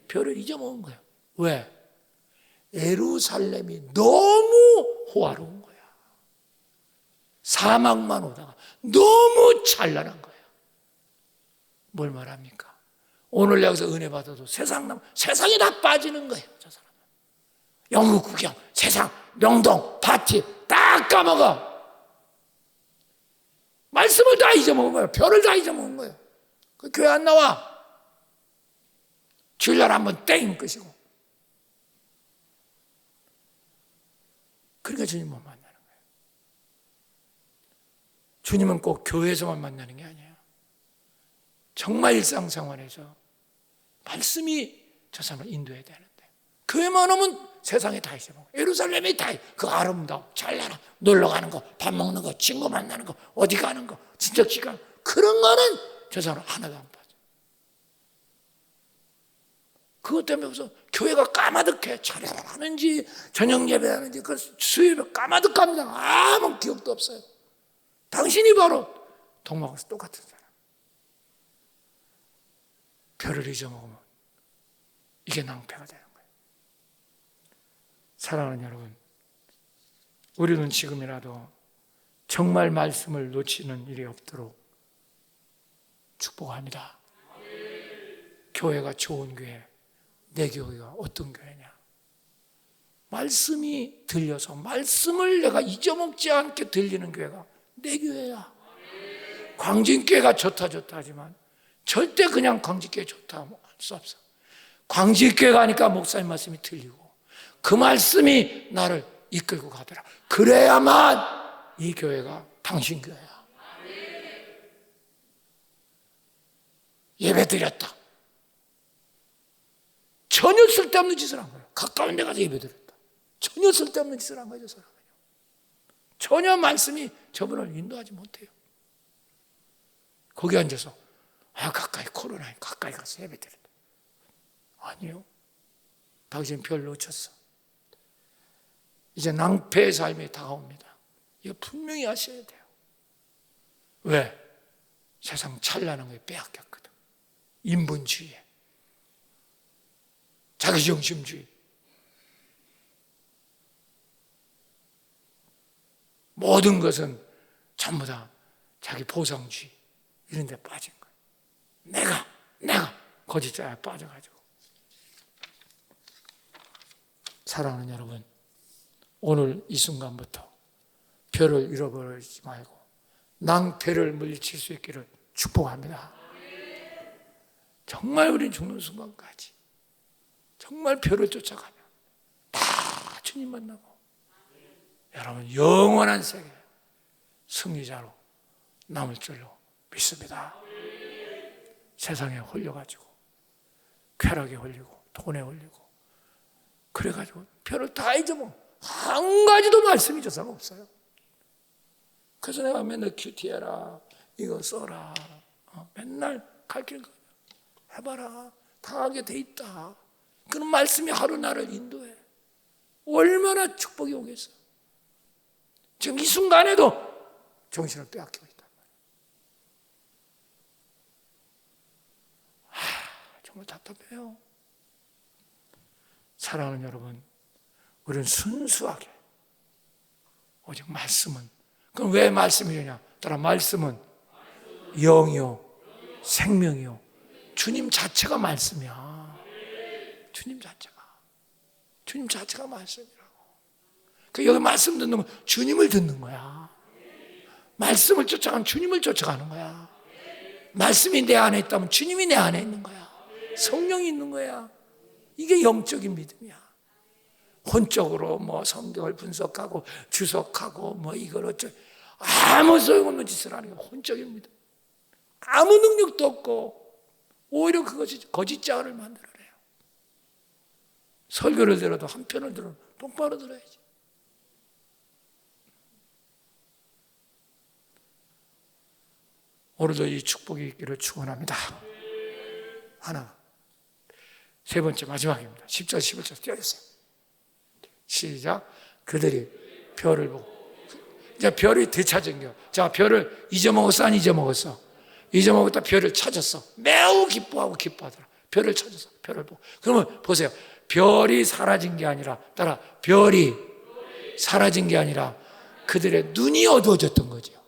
별을 잊어먹은 거예요. 왜? 예루살렘이 너무 호화로운 거야. 사막만 오다가 너무 찬란한 거야. 뭘 말합니까? 오늘 여기서 은혜 받아도 세상에 다 빠지는 거예요. 저 사람은 영국 구경, 세상, 명동, 파티 다 까먹어. 말씀을 다 잊어먹은 거예요. 별을 다 잊어먹은 거예요. 그 교회 안 나와. 주일날 한번 땡 끄시고. 그러니까 주님 못 만나는 거예요. 주님은 꼭 교회에서만 만나는 게 아니에요. 정말 일상생활에서 말씀이 저 사람을 인도해야 되는데 교회만 오면 세상에 다 잊어먹어. 예루살렘이 다 그 아름다움, 찬란함, 놀러 가는 거, 밥 먹는 거, 친구 만나는 거, 어디 가는 거, 친척 시간 그런 거는 저 사람 하나도 안 빠져. 그것 때문에 그래서 교회가 까마득해. 철야를 하는지 저녁 예배하는지 그 수요일에 까마득합니다. 아무 기억도 없어요. 당신이 바로 동방에서 똑같은 사람. 별을 잊어먹으면 이게 낭패가 되는 거예요. 사랑하는 여러분, 우리는 지금이라도 정말 말씀을 놓치는 일이 없도록 축복합니다. 교회가 좋은 교회, 내 교회가 어떤 교회냐? 말씀이 들려서 말씀을 내가 잊어먹지 않게 들리는 교회가 내 교회야. 광진교회가 좋다 하지만 절대 그냥 광진교회 좋다 할 수 없어. 광진교회 가니까 목사님 말씀이 들리고 그 말씀이 나를 이끌고 가더라. 그래야만 이 교회가 당신 교회야. 예배 드렸다. 전혀 쓸데없는 짓을 한 거예요. 가까운 데 가서 예배 드렸다. 전혀 쓸데없는 짓을 한 거죠. 전혀 말씀이 저분을 인도하지 못해요. 거기 앉아서 가까이 코로나에 가까이 가서 예배 드렸다. 아니요. 당신 별 놓쳤어. 이제 낭패의 삶이 다가옵니다. 이거 분명히 아셔야 돼요. 왜? 세상 찬란한 거에 빼앗겼거든. 인본주의에, 자기중심주의, 모든 것은 전부 다 자기 보상주의 이런 데 빠진 거예요. 내가 거짓자에 빠져가지고. 사랑하는 여러분, 오늘 이 순간부터 별을 잃어버리지 말고 낭패를 물리칠 수 있기를 축복합니다. 정말 우린 죽는 순간까지 정말 별을 쫓아가면 다 주님 만나고 여러분 영원한 세계 승리자로 남을 줄로 믿습니다. 세상에 홀려가지고 쾌락에 홀리고 돈에 홀리고 그래가지고 별을 다 잊어먹어. 한 가지도 말씀이 저 사람 없어요. 그래서 내가 맨날 큐티해라, 이거 써라, 맨날 가르치는 거야. 해봐라, 다 하게 돼 있다. 그런 말씀이 하루 나를 인도해. 얼마나 축복이 오겠어. 지금 이 순간에도 정신을 빼앗기고 있단 말이야. 정말 답답해요. 사랑하는 여러분, 우리는 순수하게 오직 말씀은, 그럼 왜 말씀이냐? 따라 말씀은 영이요 생명이요, 주님 자체가 말씀이야. 주님 자체가 말씀이라고. 그 여기 말씀 듣는 건 주님을 듣는 거야. 말씀을 쫓아가는 주님을 쫓아가는 거야. 말씀이 내 안에 있다면 주님이 내 안에 있는 거야. 성령이 있는 거야. 이게 영적인 믿음이야. 혼적으로 뭐 성경을 분석하고 주석하고 뭐 이걸 어쩌고 아무 소용없는 짓을 하는 게 혼적인 믿음. 아무 능력도 없고 오히려 그것이 거짓 자아를 만들어내요. 설교를 들어도 한 편을 들어도 똑바로 들어야지. 오늘도 이 축복이 있기를 축원합니다. 하나, 세 번째 마지막입니다. 10절 11절 띄워주세요. 시작. 그들이 별을 보고, 이제 별이 되찾은 겨. 자, 별을 잊어먹었어, 안 잊어먹었어? 잊어먹었다 별을 찾았어. 매우 기뻐하더라. 별을 찾았어. 별을 보고. 그러면 보세요. 별이 사라진 게 아니라, 따라, 별이 사라진 게 아니라 그들의 눈이 어두워졌던 거죠.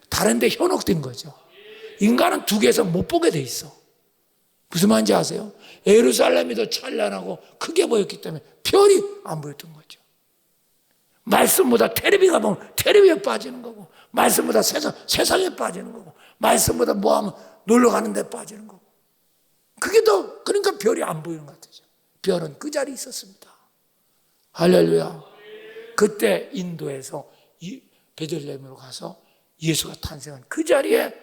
다른 데 현혹된 거죠. 인간은 두 개에서 못 보게 돼 있어. 무슨 말인지 아세요? 예루살렘이 더 찬란하고 크게 보였기 때문에 별이 안 보였던 거죠. 말씀보다 텔레비가 보면 텔레비에 빠지는 거고, 말씀보다 세상에 빠지는 거고, 말씀보다 뭐하면 놀러 가는 데 빠지는 거고. 그게 더, 그러니까 별이 안 보이는 것 같아요. 별은 그 자리에 있었습니다. 할렐루야. 그때 인도에서 베들레헴으로 가서 예수가 탄생한 그 자리에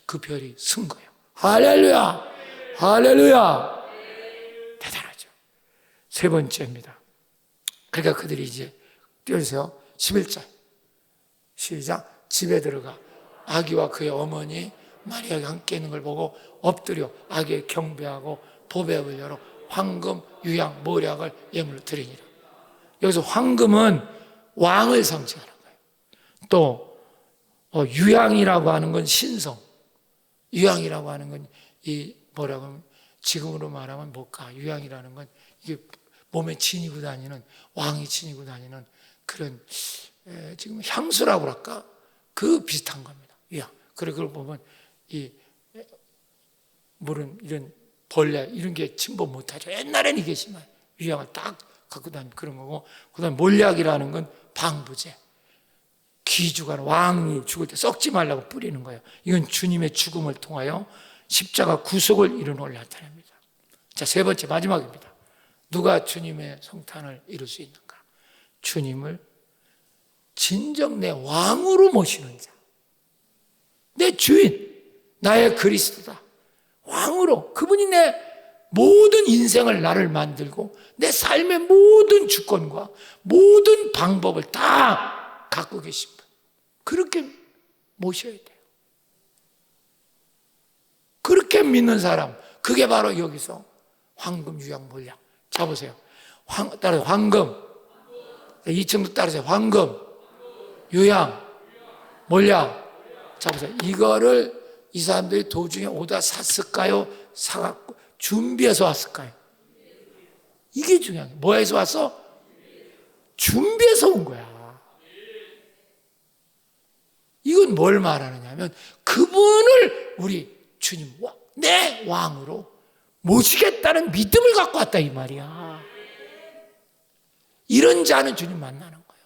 그 별이 쓴 거예요. 할렐루야. 할렐루야. 대단하죠. 세 번째입니다. 그러니까 그들이 이제 띄워주세요. 11절 시작. 집에 들어가 아기와 그의 어머니 마리아가 함께 있는 걸 보고 엎드려 아기에 경배하고 보배을 열어 황금, 유향, 모략을 예물로 드리니라. 여기서 황금은 왕을 상징하는 거예요. 또 유향이라고 하는 건 신성, 유향이라고 하는 건 이 뭐라고 하면 지금으로 말하면 뭘까? 유향이라는 건 이게 몸에 지니고 다니는, 왕이 지니고 다니는 그런 지금 향수라고 할까? 그 비슷한 겁니다. 유향. 그래 그걸 보면 이 물은 이런 벌레 이런 게 침범 못하죠. 옛날에는 이게 심해요. 유향을 딱 갖고 다니는 그런 거고, 그다음 몰약이라는 건 방부제. 기주간 왕이 죽을 때 썩지 말라고 뿌리는 거예요. 이건 주님의 죽음을 통하여 십자가 구속을 이루는 나타냅니다. 자, 세 번째 마지막입니다. 누가 주님의 성탄을 이룰 수 있는가? 주님을 진정 내 왕으로 모시는 자, 내 주인, 나의 그리스도다. 왕으로, 그분이 내 모든 인생을 나를 만들고 내 삶의 모든 주권과 모든 방법을 다 갖고 계신 분, 그렇게 모셔야 돼요. 그렇게 믿는 사람, 그게 바로 여기서 황금, 유향, 몰약. 자 보세요. 따라서 황금, 2층도 따라서 황금, 유향, 몰약. 자 보세요. 이거를 이 사람들이 도중에 오다 샀을까요? 사갖고 준비해서 왔을까요? 이게 중요한 거예요. 뭐해서 왔어? 준비해서 온 거야. 이건 뭘 말하느냐 하면 그분을 우리 주님, 내 왕으로 모시겠다는 믿음을 갖고 왔다 이 말이야. 이런 자는 주님 만나는 거예요.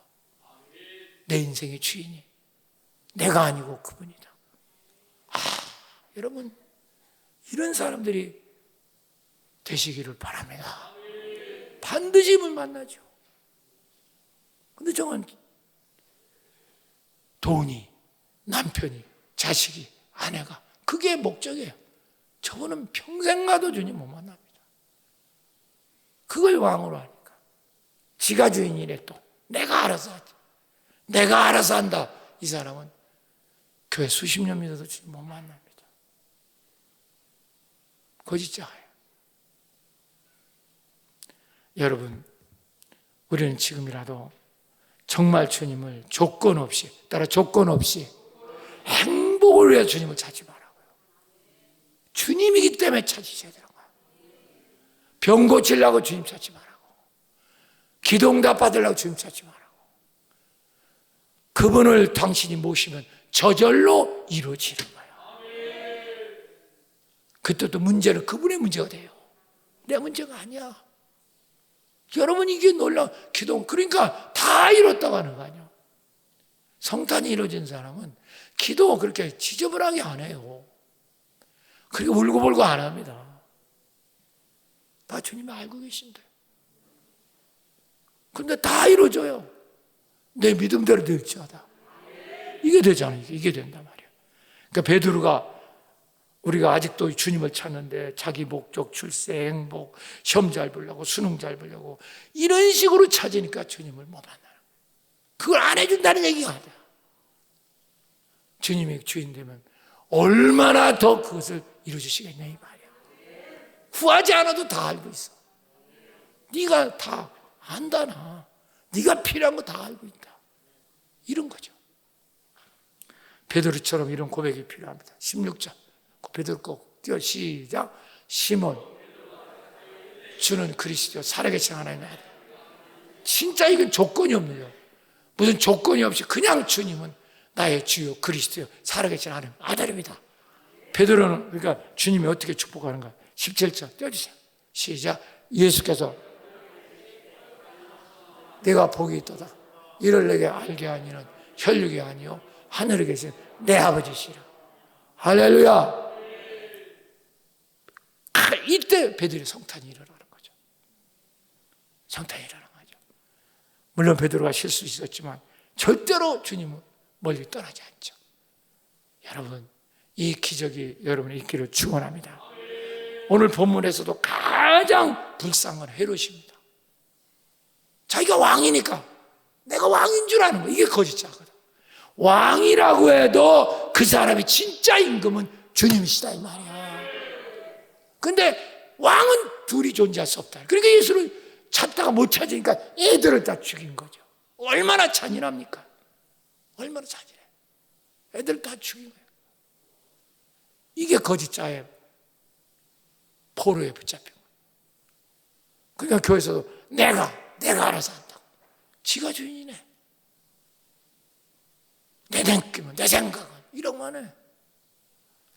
내 인생의 주인이 내가 아니고 그분이다. 여러분, 이런 사람들이 되시기를 바랍니다. 반드시 이분을 만나죠. 근데 저건 돈이, 남편이, 자식이, 아내가 그게 목적이에요. 저분은 평생 가도 주님 못 만납니다. 그걸 왕으로 하니까. 지가 주인이래. 또 내가 알아서 하지, 내가 알아서 한다. 이 사람은 교회 수십 년 믿어도 주님 못 만납니다. 거짓자예요. 여러분, 우리는 지금이라도 정말 주님을 조건 없이, 따라 조건 없이 행복을 위해 주님을 찾지 말라고요. 주님이기 때문에 찾으셔야 되는 거예요. 병 고치려고 주님 찾지 말라고, 기도응답 받으려고 주님 찾지 말라고. 그분을 당신이 모시면 저절로 이루어지는 거예요. 그때도 문제는 그분의 문제가 돼요. 내 문제가 아니야. 여러분, 이게 놀라운 기도, 그러니까 다 이뤘다고 하는 거 아니에요. 성탄이 이루어진 사람은 기도 그렇게 지저분하게 안 해요. 그렇게 울고불고 안 합니다. 다 주님이 알고 계신데. 근데 다 이루어져요. 내 믿음대로 될지어다. 이게 되잖아요. 이게 된단 말이에요. 그러니까 베드로가, 우리가 아직도 주님을 찾는데 자기 목적, 출세, 행복, 시험 잘 보려고, 수능 잘 보려고 이런 식으로 찾으니까 주님을 못 만나는 거예요. 그걸 안 해준다는 얘기가 아니야. 주님이 주인 되면 얼마나 더 그것을 이루어주시겠냐 이 말이야. 구하지 않아도 다 알고 있어. 네가 다 안다. 나 네가 필요한 거 다 알고 있다. 이런 거죠. 베드로처럼 이런 고백이 필요합니다. 16절 베드로 꼭 뛰어 시작. 시몬, 주는 그리스도 살아계신 하나님의 아들. 진짜 이건 조건이 없네요. 무슨 조건이 없이 그냥 주님은 나의 주요 그리스도요 살아계신 하나님의 아들입니다. 베드로는 그러니까 주님이 어떻게 축복하는가. 17절 띄워주세요. 시작. 예수께서 내가 복이 있도다. 이를 내게 알게 하니는 혈육이 아니요 하늘에 계신 내 아버지시라. 할렐루야. 이때 베드로의 성탄이 일어나는 거죠. 성탄이 일어나는 거죠. 물론 베드로가 실수 있었지만 절대로 주님은 멀리 떠나지 않죠. 여러분, 이 기적이 여러분의 있기를 축원합니다. 오늘 본문에서도 가장 불쌍한 헤롯입니다. 자기가 왕이니까 내가 왕인 줄 아는 거, 이게 거짓자거든. 왕이라고 해도 그 사람이 진짜 임금은 주님이시다 이 말이야. 근데 왕은 둘이 존재할 수 없다. 그러니까 예수를 찾다가 못 찾으니까 애들을 다 죽인 거죠. 얼마나 잔인합니까? 얼마나 잔인해. 애들 다 죽인 거예요. 이게 거짓자의 포로에 붙잡힌 거예요. 그러니까 교회에서도 내가 알아서 한다고. 지가 주인이네. 내 느낌은, 내 생각은 이러고만 해.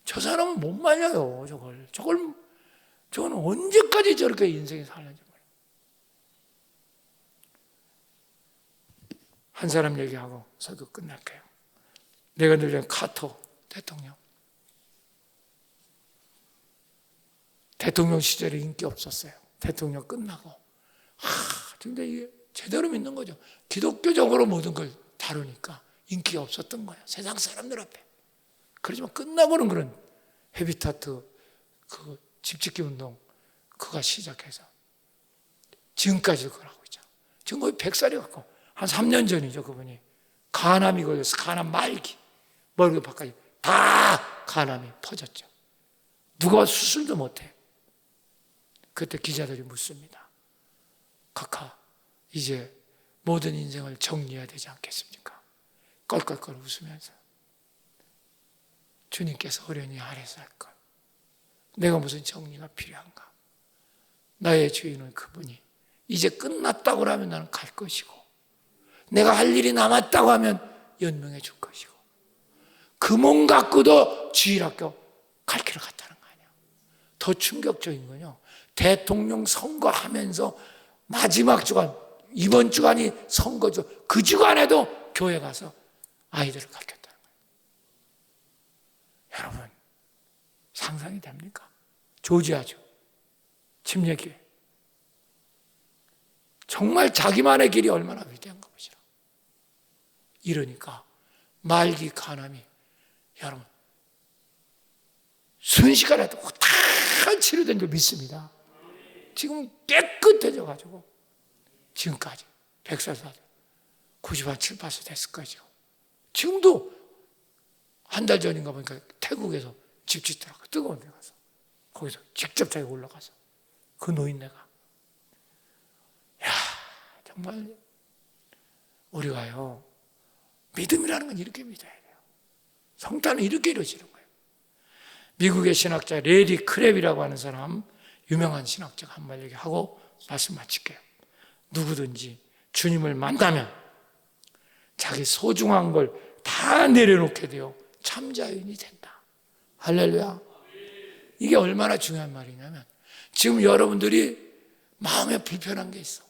저 사람은 못 말려요. 저거는 언제까지 저렇게 인생이 살는지 몰라요. 한 사람 얘기하고 설교 끝날게요. 내가 늘 카토 대통령 시절에 인기 없었어요. 대통령 끝나고. 근데 이게 제대로 믿는 거죠. 기독교적으로 모든 걸 다루니까 인기가 없었던 거예요. 세상 사람들 앞에. 그렇지만 끝나고는 그런 헤비타트 그 집짓기 운동 그가 시작해서 지금까지도 그걸 하고 있죠. 지금 거의 100살이 갖고 한 3년 전이죠. 그분이 간암이 걸려서 간암 말기 머리 바깥이 다 간암이 퍼졌죠. 누가 수술도 못해. 그때 기자들이 묻습니다. 카카 이제 모든 인생을 정리해야 되지 않겠습니까? 껄껄껄 웃으면서 주님께서 어련히 아래서 할 걸. 내가 무슨 정리가 필요한가? 나의 주인은 그분이 이제 끝났다고 하면 나는 갈 것이고 내가 할 일이 남았다고 하면 연명해 줄 것이고 그 몸 갖고도 주일학교 갈 길을 갔다는 거 아니야. 더 충격적인 건요. 대통령 선거하면서 마지막 주간 이번 주간이 선거죠. 그 주간에도 교회 가서 아이들을 가르쳤다는 거예요. 여러분 상상이 됩니까? 조지아주 침례교회 정말 자기만의 길이 얼마나 위대한가 보시라. 이러니까 말기 간암이 여러분 순식간에 다 치료된 줄 믿습니다. 지금 깨끗해져 가지고 지금까지 100살 사도 90한 7, 8살 됐을 거죠. 지금도 한 달 전인가 보니까 태국에서 집 짓더라고요. 뜨거운 데 가서. 거기서 직접 자기가 올라가서. 그 노인네가. 야, 정말 우리가요, 믿음이라는 건 이렇게 믿어야 돼요. 성탄은 이렇게 이루어지는 거예요. 미국의 신학자 레리 크랩이라고 하는 사람, 유명한 신학자가 한 말 얘기하고 말씀 마칠게요. 누구든지 주님을 만나면 자기 소중한 걸 다 내려놓게 되어 참자인이 된다. 할렐루야. 이게 얼마나 중요한 말이냐면 지금 여러분들이 마음에 불편한 게 있어.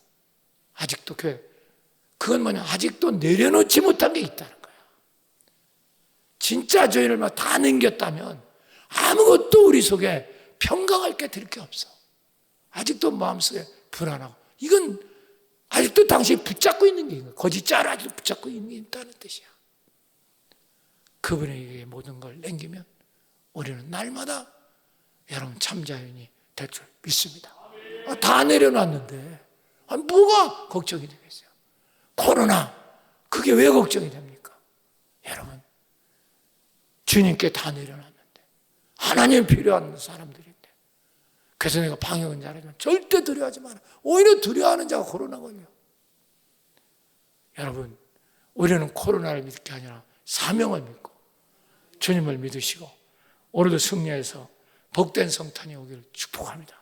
아직도 교회. 그건 뭐냐? 아직도 내려놓지 못한 게 있다는 거야. 진짜 저희를 막 다 남겼다면 아무것도 우리 속에 평강할 게 될 게 없어. 아직도 마음속에 불안하고. 이건 아직도 당신이 붙잡고 있는 게 있는 거야. 거짓자를 아직도 붙잡고 있는 게 있다는 뜻이야. 그분에게 모든 걸 남기면 우리는 날마다 여러분 참자인이 될 줄 믿습니다. 다 내려놨는데 뭐가 걱정이 되겠어요? 코로나 그게 왜 걱정이 됩니까? 여러분 주님께 다 내려놨는데 하나님 필요한 사람들인데 그래서 내가 방역은 잘하지만 절대 두려워하지 마라. 오히려 두려워하는 자가 코로나 걸려. 여러분 우리는 코로나를 믿을 게 아니라 사명을 믿고 주님을 믿으시고 오늘도 승리해서 복된 성탄이 오기를 축복합니다.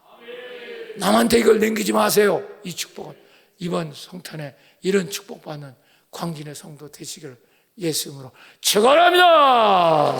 남한테 이걸 남기지 마세요. 이 축복은 이번 성탄에 이런 축복받는 광진의 성도 되시기를 예수 이름으로 축원합니다.